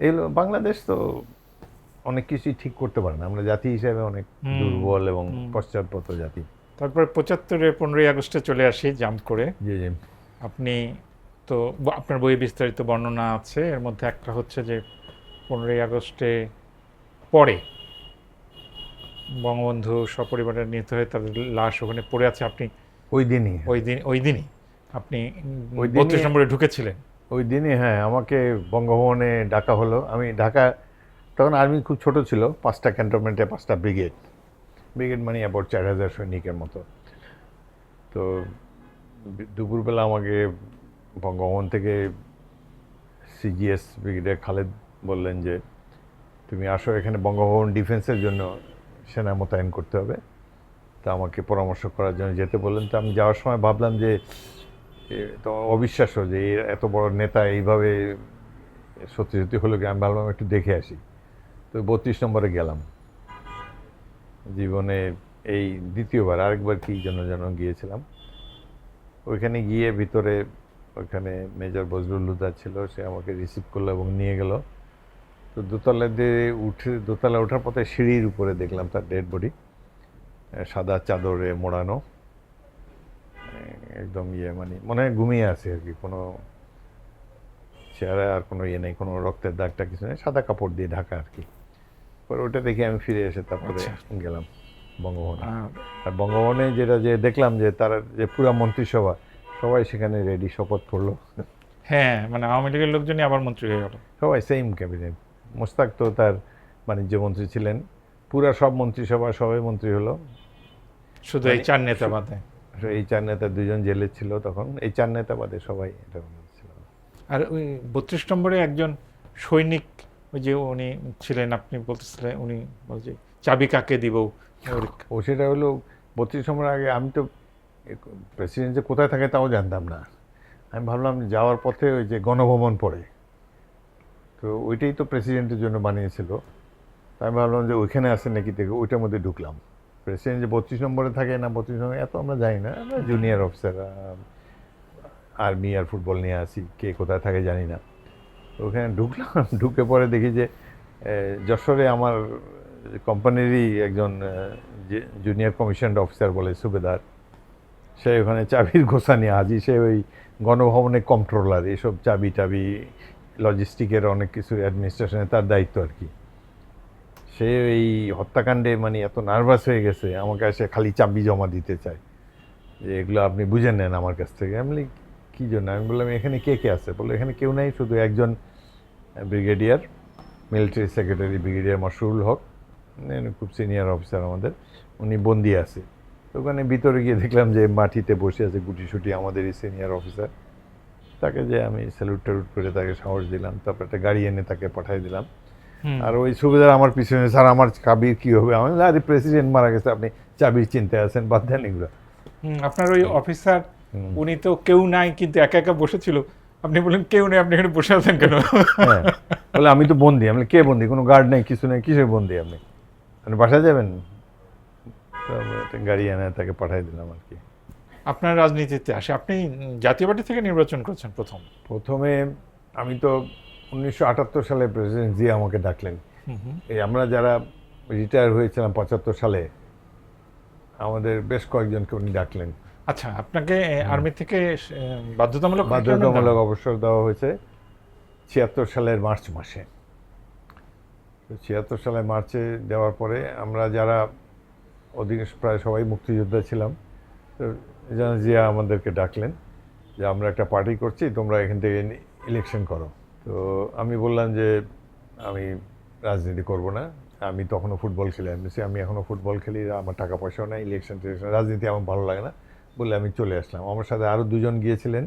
এগুলো বাংলাদেশ তো অনেক কিছুই ঠিক করতে পারে না, আমরা জাতি হিসেবে অনেক দুর্বল এবং পশ্চাৎপদ জাতি। তারপরে 75-এ 15ই আগস্টে চলে আসি জাম্প করে। জি জি। আপনি তো, আপনার বইয়ে বিস্তারিত বর্ণনা আছে, এর মধ্যে একটা হচ্ছে যে 15ই আগস্টে পরে বঙ্গবন্ধু সপরিবারে নিহত হয়ে তাদের লাশ ওখানে পড়ে আছে, আপনি ওই দিনই আপনি 32 নম্বরে ঢুকেছিলেন। ওই দিনই, হ্যাঁ, আমাকে বঙ্গভবনে ডাকা হলো। আমি ঢাকা, তখন আর্মি খুব ছোট ছিল, 5টা ক্যান্টনমেন্টে 5টা ব্রিগেড মানে অ্যাবাউট 4000 সৈনিকের মতো। তো দুপুরবেলা আমাকে বঙ্গভবন থেকে সিজিএস ব্রিগেডিয়ার খালেদ বললেন যে তুমি আসো, এখানে বঙ্গভবন ডিফেন্সের জন্য সেনা মোতায়েন করতে হবে। তা আমাকে পরামর্শ করার জন্য যেতে বললেন। তো আমি যাওয়ার সময় ভাবলাম যে তো অবিশ্বাস্য যে এত বড় নেতা এইভাবে সত্যি হলো কি, আমি ভাবলাম একটু দেখে আসি। তো 32 নম্বরে গেলাম। জীবনে এই দ্বিতীয়বার, আরেকবার কি জন্য যেন গিয়েছিলাম। ওইখানে গিয়ে ভিতরে, ওইখানে মেজর বজলুল হুদা ছিল, সে আমাকে রিসিভ করলো এবং নিয়ে গেল। তো দোতলা ওঠার পথে সিঁড়ির উপরে দেখলাম তার ডেড বডি, সাদা চাদরে মোড়ানো, একদম মানে মনে হয় ঘুমিয়ে আছে আর কি, কোনো চেহারা আর কোনো নেই, কোনো রক্তের দাগটা কিছু নেই, সাদা কাপড় দিয়ে ঢাকা আর কি। পরে ওটা দেখে আমি ফিরে এসে তারপরে গেলাম বঙ্গভবনে। আর বঙ্গভবনে যেটা যে দেখলাম যে তার যে পুরা মন্ত্রিসভা সবাই সেখানে রেডি, শপথ পড়লো। হ্যাঁ, মানে আওয়ামী লীগের লোকজনই আবার মন্ত্রী হয়ে গেল। সবাই সেম ক্যাবিনেট। মোশতাক তো তার বাণিজ্য মন্ত্রী ছিলেন, পুরা সব মন্ত্রিসভা সবাই মন্ত্রী হলো। শুধু এই মানে 4 নেতা বাদে। এই 4 নেতা 2জন জেলে ছিল তখন, এই 4 নেতা বাদে সবাই এটা ছিল। আর ওই 32 নম্বরে একজন সৈনিক, ওই যে উনি ছিলেন, আপনি বলতেছিলেন, উনি বল যে চাবি কাকে দিব, ও সেটা হলো 32 নম্বরের আগে আমি তো প্রেসিডেন্ট যে কোথায় থাকে তাও জানতাম না। আমি ভাবলাম যাওয়ার পথে ওই যে গণভবন পড়ে, তো ওইটাই তো প্রেসিডেন্টের জন্য বানিয়েছিল। তো আমি ভাবলাম যে ওইখানে আসে নাকি, থেকে ওইটার মধ্যে ঢুকলাম। প্রেসিডেন্ট যে 32 নম্বরে থাকে না 32 নম্বরে এত আমরা জানি না, আমরা জুনিয়র অফিসার, আর্মি আর ফুটবল নিয়ে আসি, কে কোথায় থাকে জানি না। তো ওখানে ঢুকলাম, ঢুকে পরে দেখি যে যশোরে আমার কোম্পানিরই একজন জুনিয়র কমিশন অফিসার বলে সুবেদার, সে ওখানে চাবির গোছা নিয়ে হাজি। সে ওই গণভবনের কন্ট্রোলার, এসব চাবি টাবি লজিস্টিকের অনেক কিছু অ্যাডমিনিস্ট্রেশনে তার দায়িত্ব আর কি। সে এই হত্যাকাণ্ডে মানে এত নার্ভাস হয়ে গেছে, আমাকে এসে খালি চাবি জমা দিতে চায় যে এগুলো আপনি বুঝে নেন আমার কাছ থেকে। আমি বলি কী জন্য? আমি বললাম এখানে কে কে আছে? বললো এখানে কেউ নাই, শুধু একজন brigadier, military secretary brigadier Mashrul Haq, খুব সিনিয়র অফিসার আমাদের, উনি বন্দি আছে। তো ওখানে ভিতরে গিয়ে দেখলাম যে মাটিতে বসে আছে গুটিসুটি আমাদেরই সিনিয়র অফিসার। তাকে যে আমি স্যালুট ট্যালুট করে তাকে সাহস দিলাম, তারপর একটা গাড়ি এনে তাকে পাঠিয়ে দিলাম। আর ওই সুবিধার আমার পিছনে, স্যার আমার চাবির কী হবে? আমি বললাম, আরে প্রেসিডেন্ট মারা গেছে, আপনি চাবির চিন্তায় আছেন, বাদ দেন এগুলো। আপনার ওই অফিসার, উনি তো কেউ নাই কিন্তু একা একা বসেছিল, আপনি বললেন কেউ নেই, আপনি এখানে বসে আছেন কেন? হ্যাঁ, বলে আমি তো বন্দি। আমি কে বন্দি? কোনো গার্ড নেই, কিছু নেই, কিসের বন্দি আপনি? আপনি বাসায় যাবেন? তো একটা গাড়ি এনে তাকে পাঠিয়ে দিলাম আর কি। আপনার রাজনীতিতে আসে, আপনি জাতীয় পার্টি থেকে নির্বাচন করেছেন প্রথমে আমি তো 1978 সালে প্রেসিডেন্ট জিয়া আমাকে ডাকলেন। এই আমরা যারা রিটায়ার হয়েছিলাম 75 সালে, আমাদের বেশ কয়েকজনকে উনি ডাকলেন। আচ্ছা, আপনাকে আর্মি থেকে বাধ্যতামূলক অবসর দেওয়া হয়েছে 76 সালের মার্চ মাসে। তো 76 সালের মার্চে দেওয়ার পরে আমরা যারা অধিকাংশ প্রায় সবাই মুক্তিযোদ্ধা ছিলাম, তো জিয়া আমাদেরকে ডাকলেন যে আমরা একটা পার্টি করছি, তোমরা এখান থেকে ইলেকশন করো। তো আমি বললাম যে আমি রাজনীতি করব না, আমি তখনও ফুটবল খেলি। আমি এখনও ফুটবল খেলি, আমার টাকা পয়সাও নাই, ইলেকশন রাজনীতি আমার ভালো লাগে না বলে আমি চলে আসলাম। আমার সাথে আরও 2জন গিয়েছিলেন।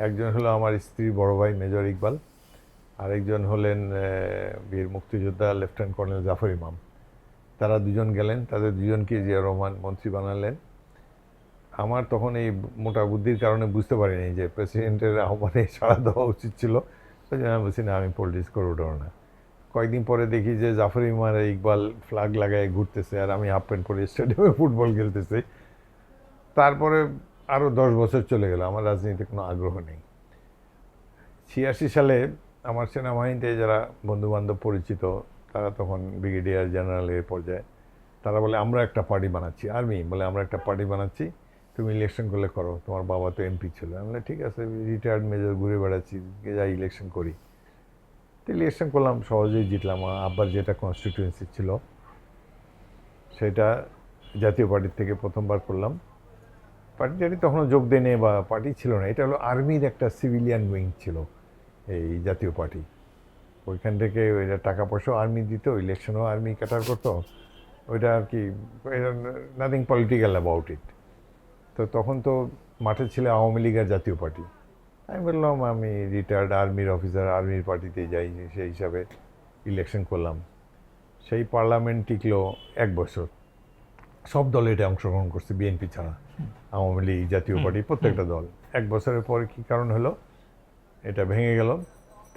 একজন হলো আমার স্ত্রীর বড় ভাই মেজর ইকবাল, আরেকজন হলেন বীর মুক্তিযোদ্ধা লেফটেন্যান্ট কর্নেল জাফর ইমাম। তারা 2জন গেলেন, তাদের 2জনকে জিয়া রহমান মন্ত্রী বানালেন। আমার তখন এই মোটা বুদ্ধির কারণে বুঝতে পারিনি যে প্রেসিডেন্টের আহ্বানে সাড়া দেওয়া উচিত ছিল। ওই জন্য আমি বলছি না, আমি পলিটিক্স করে উঠবো না। কয়েকদিন পরে দেখি যে জাফর ইমাম আর ইকবাল ফ্ল্যাগ লাগায় ঘুরতেছে, আর আমি হাফ প্যান্ট পরে স্টেডিয়ামে ফুটবল খেলতেছি। তারপরে আরও 10 বছর চলে গেল, আমার রাজনীতিতে কোনো আগ্রহ নেই। 86 সালে আমার সেনাবাহিনীতে যারা বন্ধুবান্ধব পরিচিত, তারা তখন ব্রিগেডিয়ার জেনারেলের পর্যায়ে, তারা বলে আমরা একটা পার্টি বানাচ্ছি, আর্মি বলে আমরা একটা পার্টি বানাচ্ছি, তুমি ইলেকশন করলে করো, তোমার বাবা তো এমপি ছিল। আমি বলে ঠিক আছে, রিটায়ার্ড মেজর ঘুরে বেড়াচ্ছি, যাই ইলেকশন করি। তো ইলেকশন করলাম, সহজেই জিতলাম। আব্বার যেটা কনস্টিটিউয়েন্সি ছিল সেটা জাতীয় পার্টির থেকে প্রথমবার করলাম। পার্টিটারি তখনও যোগ দেয় নেই বা পার্টি ছিল না, এটা হলো আর্মির একটা সিভিলিয়ান উইং ছিল এই জাতীয় পার্টি। ওইখান থেকে ওইটা টাকা পয়সাও আর্মি দিত, ইলেকশনও আর্মি ক্যাটার করতো, ওইটা আর কি, নাথিং পলিটিক্যাল অ্যাবাউট ইট। তো তখন তো মাঠে ছিল আওয়ামী লীগ আর জাতীয় পার্টি। আমি বললাম আমি রিটায়ার্ড আর্মির অফিসার, আর্মির পার্টিতে যাই, সেই হিসাবে ইলেকশন করলাম। সেই পার্লামেন্ট টিকলো 1 বছর। সব দল এটা অংশগ্রহণ করছে বিএনপি ছাড়া, আওয়ামী লীগ, জাতীয় পার্টি, প্রত্যেকটা দল। 1 বছরের পরে কী কারণ হলো, এটা ভেঙে গেল।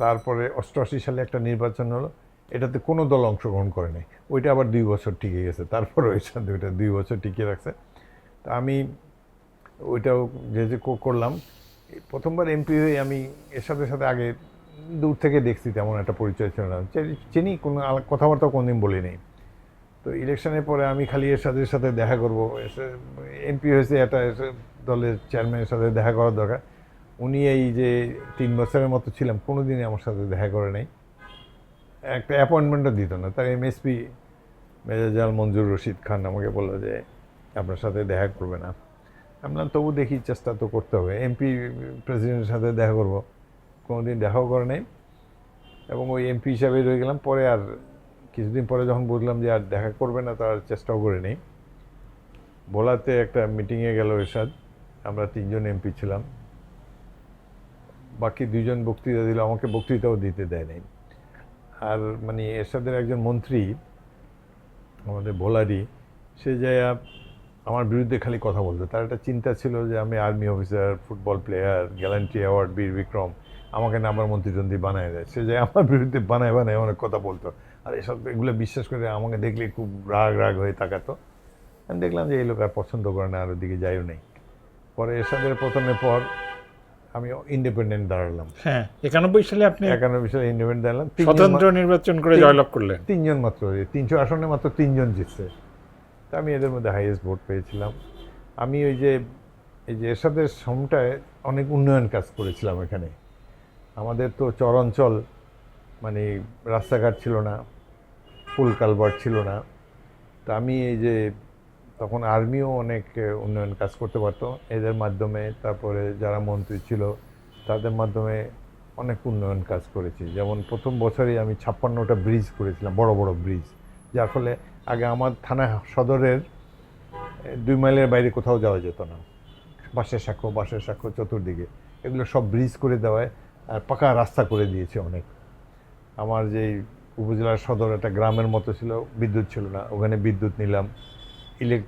তারপরে 88 সালে একটা নির্বাচন হলো, এটাতে কোনো দল অংশগ্রহণ করে নাই, ওইটা আবার 2 বছর টিকে গেছে। তারপরে ওই সাথে ওইটা 2 বছর টিকিয়ে রাখছে। তা আমি ওইটাও যে করলাম। প্রথমবার এমপি হয়ে আমি এর সাথে সাথে আগে দূর থেকে দেখছি, তেমন একটা পরিচয় ছিল না, চিনি, কোনো কথাবার্তা কোনোদিন বলি নেই। তো ইলেকশনের পরে আমি খালি এর সাথে দেখা করবো, এমপি হয়েছে একটা দলের চেয়ারম্যানের সাথে দেখা করার দরকার। উনি এই যে 3 বছরের মতো ছিলাম, কোনো দিনই আমার সাথে দেখা করে নাই, একটা অ্যাপয়েন্টমেন্টও দিত না। তার এমএসপি মেজর জেনারেল মঞ্জুর রশিদ খান আমাকে বললো যে আপনার সাথে দেখা করবে না। আমি বললাম তবু দেখি, চেষ্টা তো করতে হবে। এমপি প্রেসিডেন্টের সাথে দেখা করবো, কোনোদিন দেখাও করে নাই, এবং ওই এমপি হিসাবে রয়ে গেলাম। পরে আর কিছুদিন পরে যখন বুঝলাম যে আর দেখা করবে না, তার চেষ্টাও করে নেই। ভোলাতে একটা মিটিংয়ে গেল এরশাদ, আমরা 3 জন এমপি ছিলাম, বাকি 2 জন বক্তৃতা দিল, আমাকে বক্তৃতাও দিতে দেয় নাই। আর মানে এরশাদের একজন মন্ত্রী আমাদের ভোলারই, সে যায় আমার বিরুদ্ধে খালি কথা বলতো। তার একটা চিন্তা ছিল যে আমি army officer, football player, gallantry award, বীর বিক্রম, আমাকে না আমার মন্ত্রী বানায় দেয়। সে যায় আমার বিরুদ্ধে বানায় অনেক কথা বলতো। আর এসব এগুলো বিশ্বাস করে আমাকে দেখলে খুব রাগ হয়ে তাকাতো। আমি দেখলাম যে এই লোক আর পছন্দ করে না, আর ওদিকে যাইও নেই। পরে এরশাদের পতনের পর আমি ইন্ডিপেন্ডেন্ট দাঁড়ালাম। হ্যাঁ, 91 সালে আপনি 91 সালে ইন্ডিপেন্ডেন্ট দাঁড়ালাম। স্বতন্ত্র নির্বাচন করে জয়লাভ করলেন। 3 জন মাত্র, 300 আসনে মাত্র 3 জন জিতছে। তা আমি এদের মধ্যে হাইয়েস্ট ভোট পেয়েছিলাম। আমি এই যে এরশাদের সময়টায় অনেক উন্নয়ন কাজ করেছিলাম এখানে। আমাদের তো চর অঞ্চল, মানে রাস্তাঘাট ছিল না, ফুল কালভার্ট ছিল না। তা আমি এই যে তখন আর্মিও অনেক উন্নয়ন কাজ করতে পারতো এদের মাধ্যমে। তারপরে যারা মন্ত্রী ছিল তাদের মাধ্যমে অনেক উন্নয়ন কাজ করেছি। যেমন প্রথম বছরেই আমি 56টা ব্রিজ করেছিলাম, বড় বড় ব্রিজ, যার ফলে আগে আমার থানা সদরের 2 মাইলের বাইরে কোথাও যাওয়া যেত না। বাঁশের সাঁকো চতুর্দিকে এগুলো সব ব্রিজ করে দেওয়ায় আর পাকা রাস্তা করে দিয়েছে অনেক। আমার যেই উপজেলার সদর একটা গ্রামের মতো ছিল, বিদ্যুৎ ছিল না, ওখানে বিদ্যুৎ নিলাম,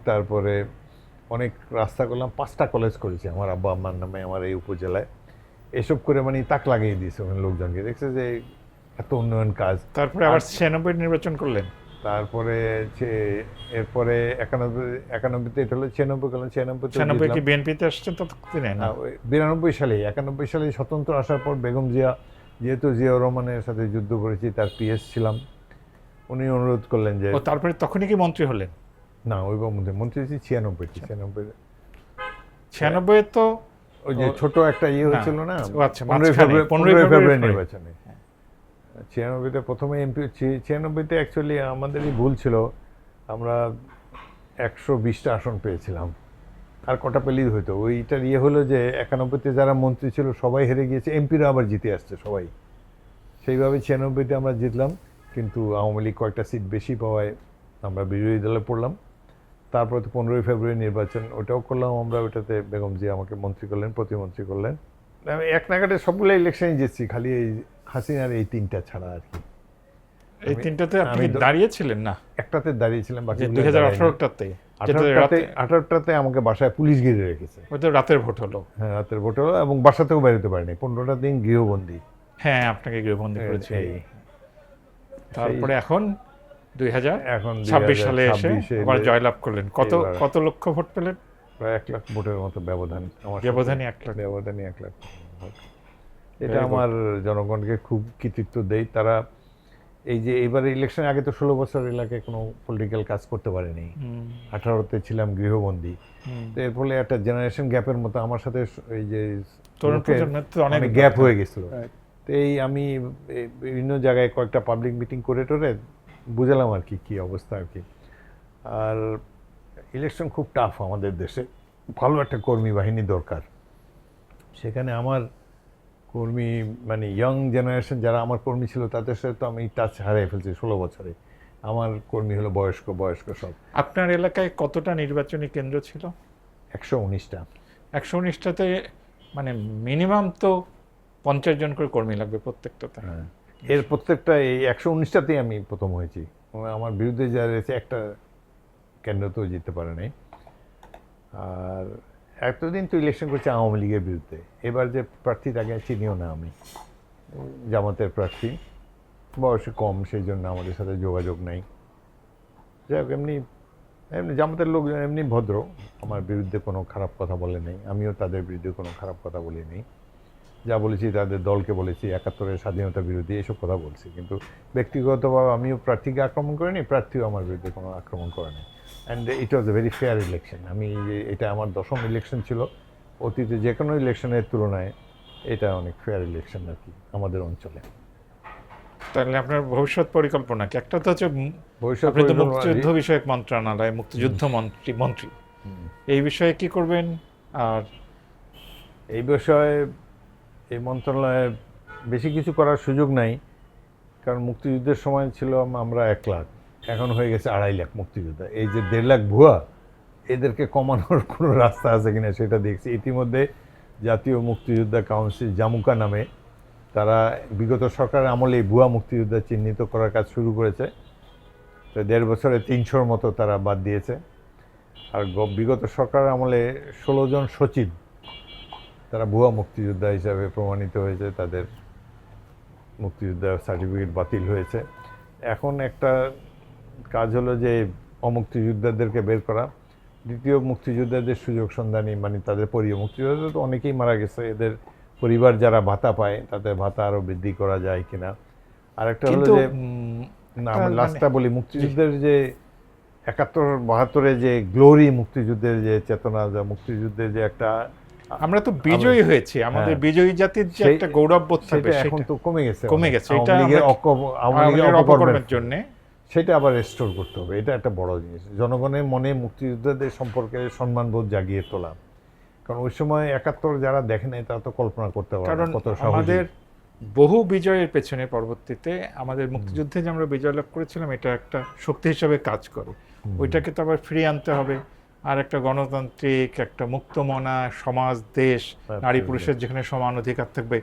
তারপরে অনেক রাস্তা করলাম, 5টা কলেজ করেছি আমার আব্বা আম্মার নামে আমার এই উপজেলায়। এসব করে মানে তাক লাগিয়ে দিয়েছে ওখানে লোকজনকে, দেখছে যে এত উন্নয়ন কাজ। তারপরে আবার 96 নির্বাচন করলেন। তারপরে এরপরে 91-তে এটা হলো 96 করলাম। 96 কি বিএনপিতে আসছেন ততদিনে? না, 92 সালে 91 সালে স্বতন্ত্র আসার পর বেগম জিয়া, যেহেতু জিয়াউর রহমানের সাথে যুদ্ধ করেছি, তার পিএস ছিলাম, উনি অনুরোধ করলেন যে তারপরে তখনই কি মন্ত্রী হলেন? না, ওই মন্ত্রী হয়েছি 96 তো ওই যে ছোট একটা হয়েছিল না, 15 ফেব্রুয়ারি নির্বাচনে। 96-তে প্রথমে এমপি। 96-তে অ্যাকচুয়ালি আমাদেরই ভুল ছিল, আমরা 120টা আসন পেয়েছিলাম, আর কটা পেলেই হতো। ওইটার হলো যে 91-তে যারা মন্ত্রী ছিল সবাই হেরে গিয়েছে, এমপিরা আবার জিতে আসছে সবাই। সেইভাবে 96-তে আমরা জিতলাম, কিন্তু আওয়ামী লীগ কয়েকটা সিট বেশি পাওয়ায় আমরা বিরোধী দলে পড়লাম। তারপরে তো 15 ফেব্রুয়ারি নির্বাচন, ওটাও করলাম আমরা। ওটাতে বেগম জিয়া আমাকে মন্ত্রী করলেন, প্রতিমন্ত্রী করলেন। আমি এক নাগাড়ে সবগুলো ইলেকশনে জিতছি, খালি এই হাসিনার এই 3টা ছাড়া আর কি। এই 3টাতে আপনি দাঁড়িয়েছিলেন? না, একটাতে দাঁড়িয়েছিলাম, বাকি 2018টাতে। 18টাতে আমাকে বাসায় পুলিশ ঘিরে রেখেছে। ওই তো রাতের ভোট হলো। হ্যাঁ, রাতের ভোট হলো, এবং বাসাতেও বেরোতে পারিনি, 15টা দিন গৃহবন্দী। হ্যাঁ, আপনাকে গৃহবন্দী করেছে। তারপরে এখন 2026 সালে এসে আবার জয়লাভ করলেন। কত লক্ষ ভোট পেলেন? প্রায় 1 লাখ ভোটের মতো ব্যবধান। আমার ব্যবধানই 1 লাখ। ব্যবধানই 1 লাখ ভোট। এটা আমার জনগণকে খুব কৃতিত্ব দেই। তারা এই যে এবারে ইলেকশনের আগে তো 16 বছর এলাকায় কোনো পলিটিক্যাল কাজ করতে পারেনি, 18তে ছিলাম গৃহবন্দী। তো এর ফলে একটা জেনারেশন গ্যাপের মতো আমার সাথে এই যে তরুণ প্রজন্মের তো অনেক গ্যাপ হয়ে গেছিল। তো এই আমি বিভিন্ন জায়গায় কয়েকটা পাবলিক মিটিং করে টোরে বুঝালাম আর কি অবস্থা আর কি। আর ইলেকশন খুব টাফ আমাদের দেশে, ভালো একটা কর্মী বাহিনী দরকার। সেখানে আমার কর্মী, মানে ইয়ং জেনারেশন যারা আমার কর্মী ছিল, তাদের সাথে তো আমি টাচ হারিয়ে ফেলছি 16 বছরে। আমার কর্মী হলো বয়স্ক সব। আপনার এলাকায় কতটা নির্বাচনী কেন্দ্র ছিল? 119টা। 119টাতে মানে মিনিমাম তো 50 জন করে কর্মী লাগবে প্রত্যেকটাতে। হ্যাঁ, এর প্রত্যেকটা এই 119টাতেই আমি প্রথম হয়েছি। আমার বিরুদ্ধে যারা রয়েছে একটা কেন্দ্রতেও জিততে পারে নাই। আর এতদিন তো ইলেকশন করছে আওয়ামী লীগের বিরুদ্ধে। এবার যে প্রার্থী তাকে চিনিও না আমি, জামাতের প্রার্থী, বয়সে কম, সেই জন্য আমাদের সাথে যোগাযোগ নাই। যাই হোক, এমনি জামাতের লোকজন এমনি ভদ্র, আমার বিরুদ্ধে কোনো খারাপ কথা বলে নেই, আমিও তাদের বিরুদ্ধে কোনো খারাপ কথা বলি নেই। যা বলেছি তাদের দলকে বলেছি, 71-এর স্বাধীনতা বিরোধী এইসব কথা বলছি, কিন্তু ব্যক্তিগতভাবে আমিও প্রার্থীকে আক্রমণ করিনি, প্রার্থীও আমার বিরুদ্ধে কোনো আক্রমণ করেনি। And it was a very fair election. এটা আমার 10ম ইলেকশন ছিল। অতীতে যে কোনো ইলেকশনের তুলনায় এটা অনেক ফেয়ার ইলেকশন আর কি আমাদের অঞ্চলে। তাহলে আপনার ভবিষ্যৎ পরিকল্পনা কি? একটা তো হচ্ছে মুক্তিযুদ্ধ বিষয়ক মন্ত্রণালয়, মুক্তিযুদ্ধ মন্ত্রী, এই বিষয়ে কি করবেন? আর এই বিষয়ে এই মন্ত্রণালয়ে বেশি কিছু করার সুযোগ নাই, কারণ মুক্তিযুদ্ধের সময় ছিল আমরা 1 লাখ, এখন হয়ে গেছে 2.5 লাখ মুক্তিযোদ্ধা। এই যে 1.5 লাখ ভুয়া, এদেরকে কমানোর কোনো রাস্তা আছে কিনা সেটা দেখছি। ইতিমধ্যে জাতীয় মুক্তিযোদ্ধা কাউন্সিল জামুকা নামে তারা বিগত সরকারের আমলে এই ভুয়া মুক্তিযোদ্ধা চিহ্নিত করার কাজ শুরু করেছে। তো 1.5 বছরে 300-র মতো তারা বাদ দিয়েছে। আর বিগত সরকারের আমলে 16 জন সচিব তারা ভুয়া মুক্তিযোদ্ধা হিসাবে প্রমাণিত হয়েছে, তাদের মুক্তিযোদ্ধা সার্টিফিকেট বাতিল হয়েছে। এখন একটা কাজ হলো যে অমুক্তিযোদ্ধাদেরকে বের করা, দ্বিতীয় মুক্তিযোদ্ধাদের সুযোগ সন্ধানী, মানে তাদের মুক্তিযোদ্ধা তো অনেকেই মারা গেছে, এদের পরিবার যারা ভাতা পায় তাদের ভাতা আরও বৃদ্ধি করা যায় কিনা। আরেকটা হলো কিন্তু যে না, আমি লাস্টটা বলি, মুক্তিযুদ্ধের যে 71-72-এ যে গ্লোরি, মুক্তিযুদ্ধের যে চেতনা, যা মুক্তিযুদ্ধের যে একটা, আমরা তো বিজয়ী হয়েছি, আমাদের বিজয়ী জাতির যে একটা গৌরববোধ থাকবে সেটা এখন তো কমে গেছে। এটা আওয়ামী লীগের অপকর্মের জন্য সেটা আবার রেস্টোর করতে হবে। এটা একটা বড় জিনিস, জনগণের মনে মুক্তিযোদ্ধাদের সম্পর্কে সম্মানবোধ জাগিয়ে তোলা। কারণ ওই সময় 71 যারা দেখে নাই তারা তো কল্পনা করতে পারে কারণ কত আমাদের বহু বিজয়ের পেছনে পরবর্তীতে আমাদের মুক্তিযুদ্ধে যে আমরা বিজয় লাভ করেছিলাম, এটা একটা শক্তি হিসাবে কাজ করে। ওইটাকে তো আবার ফিরিয়ে আনতে হবে, আর একটা গণতান্ত্রিক, একটা মুক্তমনা সমাজ, দেশ, নারী পুরুষের যেখানে সমান অধিকার থাকবে,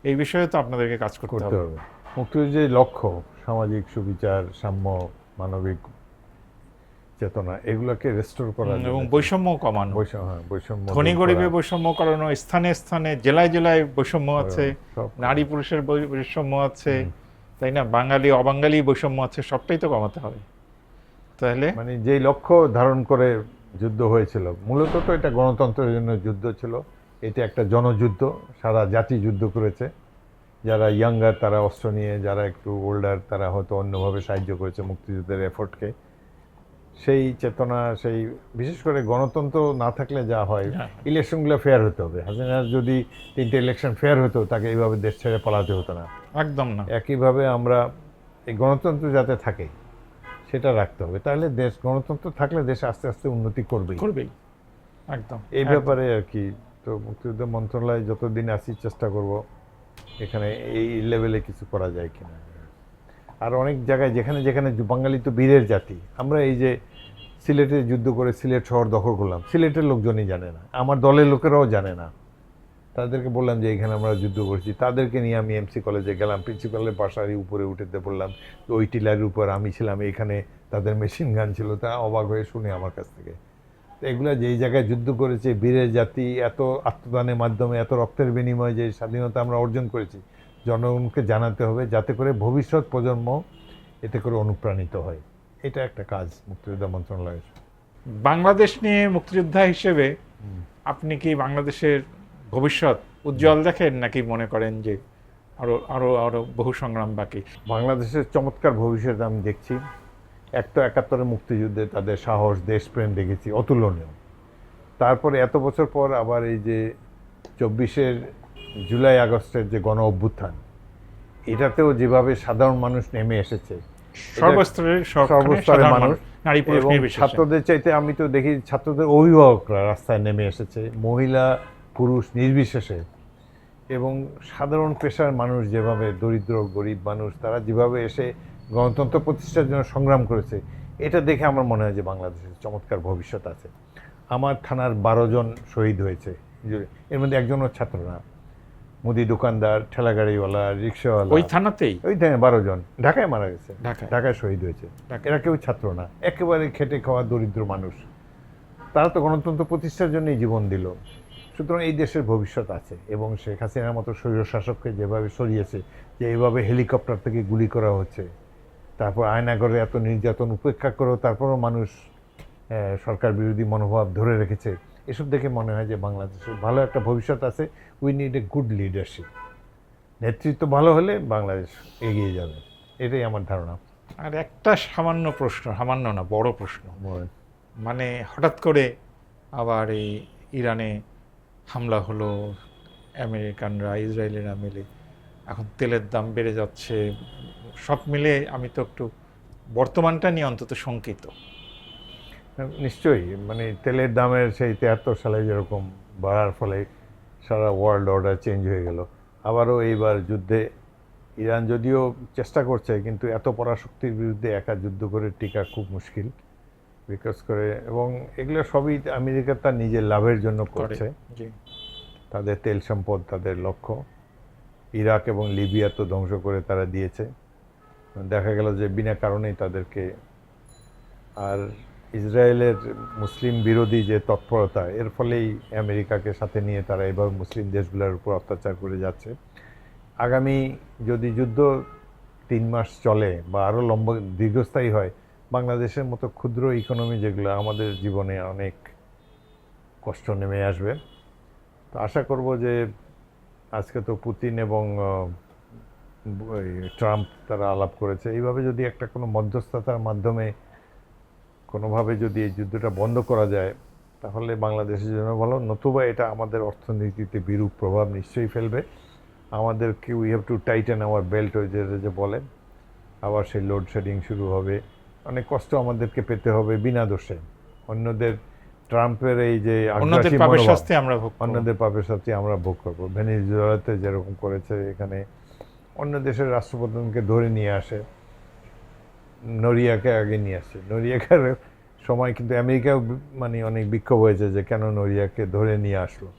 এই বিষয়ে তো আপনাদেরকে কাজ করতে হবে। মুক্তিযুদ্ধের লক্ষ্য সামাজিক সুবিচার, সাম্য, মানবিক চেতনা, এগুলোকে রেস্টোর করা এবং বৈষম্য কমানো, বৈষম্য, ধনী গরিবের বৈষম্য করানো, স্থানে স্থানে জেলায় জেলায় বৈষম্য আছে, নারী পুরুষের বৈষম্য আছে, তাই না, বাঙালি অবাঙালি বৈষম্য আছে, সবটাই তো কমাতে হবে। তাহলে মানে যেই লক্ষ্য ধারণ করে যুদ্ধ হয়েছিল, মূলত তো এটা গণতন্ত্রের জন্য যুদ্ধ ছিল। এটা একটা জনযুদ্ধ, সারা জাতি যুদ্ধ করেছে। যারা ইয়াঙ্গার তারা অস্ত্র নিয়ে, যারা একটু ওল্ডার তারা হয়তো অন্যভাবে সাহায্য করেছে মুক্তিযুদ্ধের এফোর্টকে। সেই চেতনা, সেই বিশেষ করে গণতন্ত্র না থাকলে যা হয়, ইলেকশনগুলো ফেয়ার হতে হবে। হাসিনার যদি 3টে ইলেকশন ফেয়ার হতো, তাকে এইভাবে দেশ ছেড়ে পালাতে হতো না, একদম না। একইভাবে আমরা এই গণতন্ত্র যাতে থাকে সেটা রাখতে হবে। তাহলে দেশ, গণতন্ত্র থাকলে দেশ আস্তে আস্তে উন্নতি করবেই। একদম এই ব্যাপারে আর কি। তো মুক্তিযুদ্ধ মন্ত্রণালয় যতদিন আসি চেষ্টা করব এখানে এই লেভেলে কিছু করা যায় কিনা। আর অনেক জায়গায় যেখানে যেখানে বাঙালি তো বীরের জাতি, আমরা এই যে সিলেটে যুদ্ধ করে সিলেট শহর দখল করলাম, সিলেটের লোকজনই জানে না, আমার দলের লোকেরাও জানে না। তাদেরকে বললাম যে এখানে আমরা যুদ্ধ করছি, তাদেরকে নিয়ে আমি এমসি কলেজে গেলাম, প্রিন্সিপালের বাসারই উপরে উঠেতে বললাম ওই টিলার উপর আমি ছিলাম, এখানে তাদের মেশিন গান ছিল। তারা অবাক হয়ে শুনে আমার কাছ থেকে। তো এগুলো যেই জায়গায় যুদ্ধ করেছে বীরের জাতি, এত আত্মদানের মাধ্যমে, এত রক্তের বিনিময়ে যে স্বাধীনতা আমরা অর্জন করেছি, জনগণকে জানাতে হবে, যাতে করে ভবিষ্যৎ প্রজন্ম এতে করে অনুপ্রাণিত হয়। এটা একটা কাজ মুক্তিযোদ্ধা মন্ত্রণালয়ের। বাংলাদেশ নিয়ে মুক্তিযোদ্ধা হিসেবে আপনি কি বাংলাদেশের ভবিষ্যৎ উজ্জ্বল দেখেন, নাকি মনে করেন যে আরো আরো আরো বহু সংগ্রাম বাকি? বাংলাদেশের চমৎকার ভবিষ্যৎ আমি দেখছি। এক তো 71-এর মুক্তিযুদ্ধে তাদের সাহস, দেশপ্রেম দেখেছি অতুলনীয়। তারপরে এত বছর পর আবার এই যে 24-এর জুলাই আগস্টের যে গণ অভ্যুত্থান, এটাতেও যেভাবে সাধারণ মানুষ নেমে এসেছে, সর্বস্তরের মানুষ, নারী পুরুষ এবং নির্বিশেষে। ছাত্রদের চাইতে আমি তো দেখি ছাত্রদের অভিভাবকরা রাস্তায় নেমে এসেছে, মহিলা পুরুষ নির্বিশেষে। এবং সাধারণ পেশার মানুষ, যেভাবে দরিদ্র গরিব মানুষ, তারা যেভাবে এসে গণতন্ত্র প্রতিষ্ঠার জন্য সংগ্রাম করেছে, এটা দেখে আমার মনে হয় যে বাংলাদেশের চমৎকার ভবিষ্যৎ আছে। আমার থানার 12 জন শহীদ হয়েছে, এর মধ্যে একজনও ছাত্র না, মুদি দোকানদার, ঠেলাগাড়িওয়ালা, রিক্সাওয়ালা। ওই থানাতেই 12 জন ঢাকায় মারা গেছে, ঢাকায় ঢাকায় শহীদ হয়েছে। এরা কেউ ছাত্র না, একেবারে খেটে খাওয়া দরিদ্র মানুষ। তারা তো গণতন্ত্র প্রতিষ্ঠার জন্যই জীবন দিল। সুতরাং এই দেশের ভবিষ্যৎ আছে। এবং শেখ হাসিনার মতো স্বৈরশাসককে যেভাবে সরিয়েছে, যে এইভাবে হেলিকপ্টার থেকে গুলি করা হচ্ছে, তারপর আয়নাগরে এত নির্যাতন উপেক্ষা করেও তারপরও মানুষ সরকার বিরোধী মনোভাব ধরে রেখেছে, এসব দেখে মনে হয় যে বাংলাদেশের ভালো একটা ভবিষ্যৎ আছে। We need a good leadership. নেতৃত্ব ভালো হলে বাংলাদেশ এগিয়ে যাবে, এটাই আমার ধারণা। আর একটা সামান্য প্রশ্ন, সামান্য না, বড় প্রশ্ন, মানে হঠাৎ করে আবার এই ইরানে হামলা হলো, আমেরিকানরা ইসরায়েলিরা মিলে, এখন তেলের দাম বেড়ে যাচ্ছে, সব মিলে আমি তো একটু বর্তমানটা নিয়ে অন্তত শঙ্কিত। নিশ্চয়ই, মানে তেলের দামের সেই 73 সালে যেরকম বাড়ার ফলে সারা ওয়ার্ল্ড অর্ডার চেঞ্জ হয়ে গেল। আবারও এইবার যুদ্ধে ইরান যদিও চেষ্টা করছে, কিন্তু এত পরাশক্তির বিরুদ্ধে একা যুদ্ধ করে টিকা খুব মুশকিল, বিকজ করে, এবং এগুলো সবই আমেরিকা তার নিজের লাভের জন্য করছে। জি। তাদের তেল সম্পদ তাদের লক্ষ্য। ইরাক এবং লিবিয়া তো ধ্বংস করে তারা দিয়েছে, দেখা গেল যে বিনা কারণেই তাদেরকে। আর ইসরায়েলের মুসলিম বিরোধী যে তৎপরতা, এর ফলেই আমেরিকাকে সাথে নিয়ে তারা এবার মুসলিম দেশগুলোর উপর অত্যাচার করে যাচ্ছে। আগামী যদি যুদ্ধ 3 মাস চলে বা আরও লম্বা দীর্ঘস্থায়ী হয়, বাংলাদেশের মতো ক্ষুদ্র ইকোনমি যেগুলো, আমাদের জীবনে অনেক কষ্ট নেমে আসবে। তো আশা করব যে আজকে তো পুতিন এবং ট্রাম্প তারা আলাপ করেছে, এইভাবে যদি একটা কোনো মধ্যস্থতার মাধ্যমে কোনোভাবে যদি এই যুদ্ধটা বন্ধ করা যায়, তাহলে বাংলাদেশের জন্য ভালো, নতুবা এটা আমাদের অর্থনীতিতে বিরূপ প্রভাব নিশ্চয়ই ফেলবে। আমাদেরকে we have to tighten our belt, ওই যে বলেন, আবার সেই লোডশেডিং শুরু হবে, অনেক কষ্ট আমাদেরকে পেতে হবে বিনা দোষে। অন্যদের ট্রাম্পের এই যে অন্যদের পাপের শাস্তি আমরা ভোগ করব। অন্যদের পাপের শাস্তি আমরা ভোগ করবো। ভেনেজুয়েলাতে যেরকম করেছে, এখানে অন্য দেশের রাষ্ট্রপ্রধানকে ধরে নিয়ে আসে, নরিয়াকে আগে নিয়ে আসে। নরিয়াকার সময় কিন্তু আমেরিকাও মানে অনেক বিক্ষোভ হয়েছে যে কেন নরিয়াকে ধরে নিয়ে আসলো।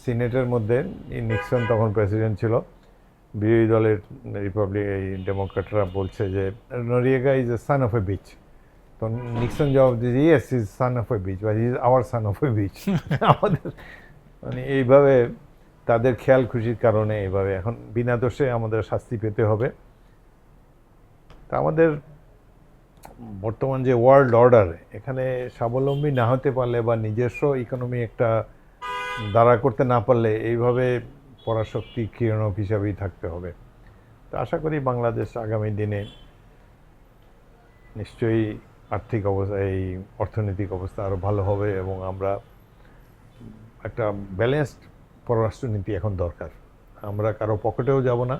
সিনেটের মধ্যে নিক্সন তখন প্রেসিডেন্ট ছিল, বিরোধী দলের এই ডেমোক্রেটরা বলছে যে Noriega is a son of a bitch. তো নিক্সন জবাব দিয়েছে, yes is son of a bitch, বা is our son of a bitch. আমাদের মানে এইভাবে তাদের খেয়াল খুশির কারণে এইভাবে এখন বিনা দোষে আমাদের শাস্তি পেতে হবে। তা আমাদের বর্তমান যে ওয়ার্ল্ড অর্ডার, এখানে স্বাবলম্বী না হতে পারলে বা নিজস্ব ইকোনমি একটা দাঁড়া করতে না পারলে এইভাবে পরাশক্তি ক্রীড়নক হিসাবেই থাকতে হবে। তো আশা করি বাংলাদেশ আগামী দিনে নিশ্চয়ই আর্থিক অবস্থা, এই অর্থনৈতিক অবস্থা আরও ভালো হবে, এবং আমরা একটা ব্যালেন্সড পররাষ্ট্রনীতি এখন দরকার। আমরা কারো পকেটেও যাব না,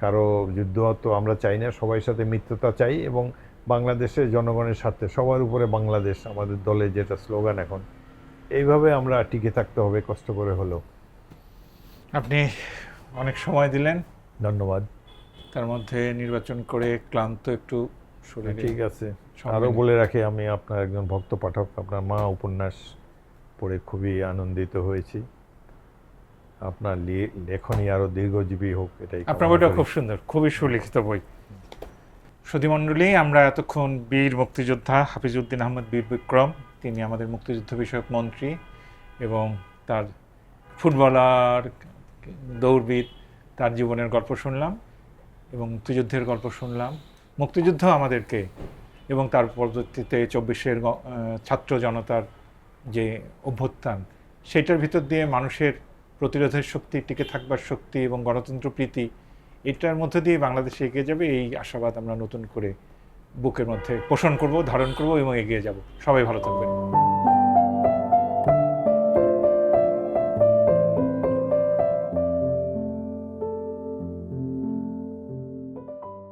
কারো যুদ্ধ তো আমরা চাই না, সবার সাথে মিত্রতা চাই, এবং বাংলাদেশের জনগণের স্বার্থে সবার উপরে বাংলাদেশ আমাদের দলে যেটা স্লোগান এখন, এইভাবে আমরা টিকে থাকতে হবে কষ্ট করে হলেও। আপনি অনেক সময় দিলেন, ধন্যবাদ। তার মধ্যে নির্বাচন করে ক্লান্ত একটু শরীরে। ঠিক আছে, সময় আরও নেই। বলে রাখি, আমি আপনার একজন ভক্ত পাঠক। আপনার মা উপন্যাস পড়ে খুবই আনন্দিত হয়েছি। আপনার লেখনী আরও দীর্ঘজীবী হোক, এটাই আপনার কামনা বইটা করি। খুব সুন্দর, খুবই সুলিখিত বই। সুধীমণ্ডলী, আমরা এতক্ষণ বীর মুক্তিযোদ্ধা হাফিজউদ্দিন আহমদ বীর বিক্রম, তিনি আমাদের মুক্তিযুদ্ধ বিষয়ক মন্ত্রী এবং তার ফুটবলার, দৌড়বিদ, তার জীবনের গল্প শুনলাম এবং মুক্তিযুদ্ধের গল্প শুনলাম। মুক্তিযুদ্ধ আমাদেরকে এবং তার পরবর্তীতে 24-এর ছাত্র জনতার যে অভ্যুত্থান, সেটার ভিতর দিয়ে মানুষের প্রতিরোধের শক্তি, টিকে থাকবার শক্তি এবং গণতন্ত্র প্রীতি, এটার মধ্যে দিয়ে বাংলাদেশ এগিয়ে যাবে, এই আশাবাদ আমরা নতুন করে বুকের মধ্যে পোষণ করব, ধারণ করব এবং এগিয়ে যাব। সবাই ভালো থাকবেন।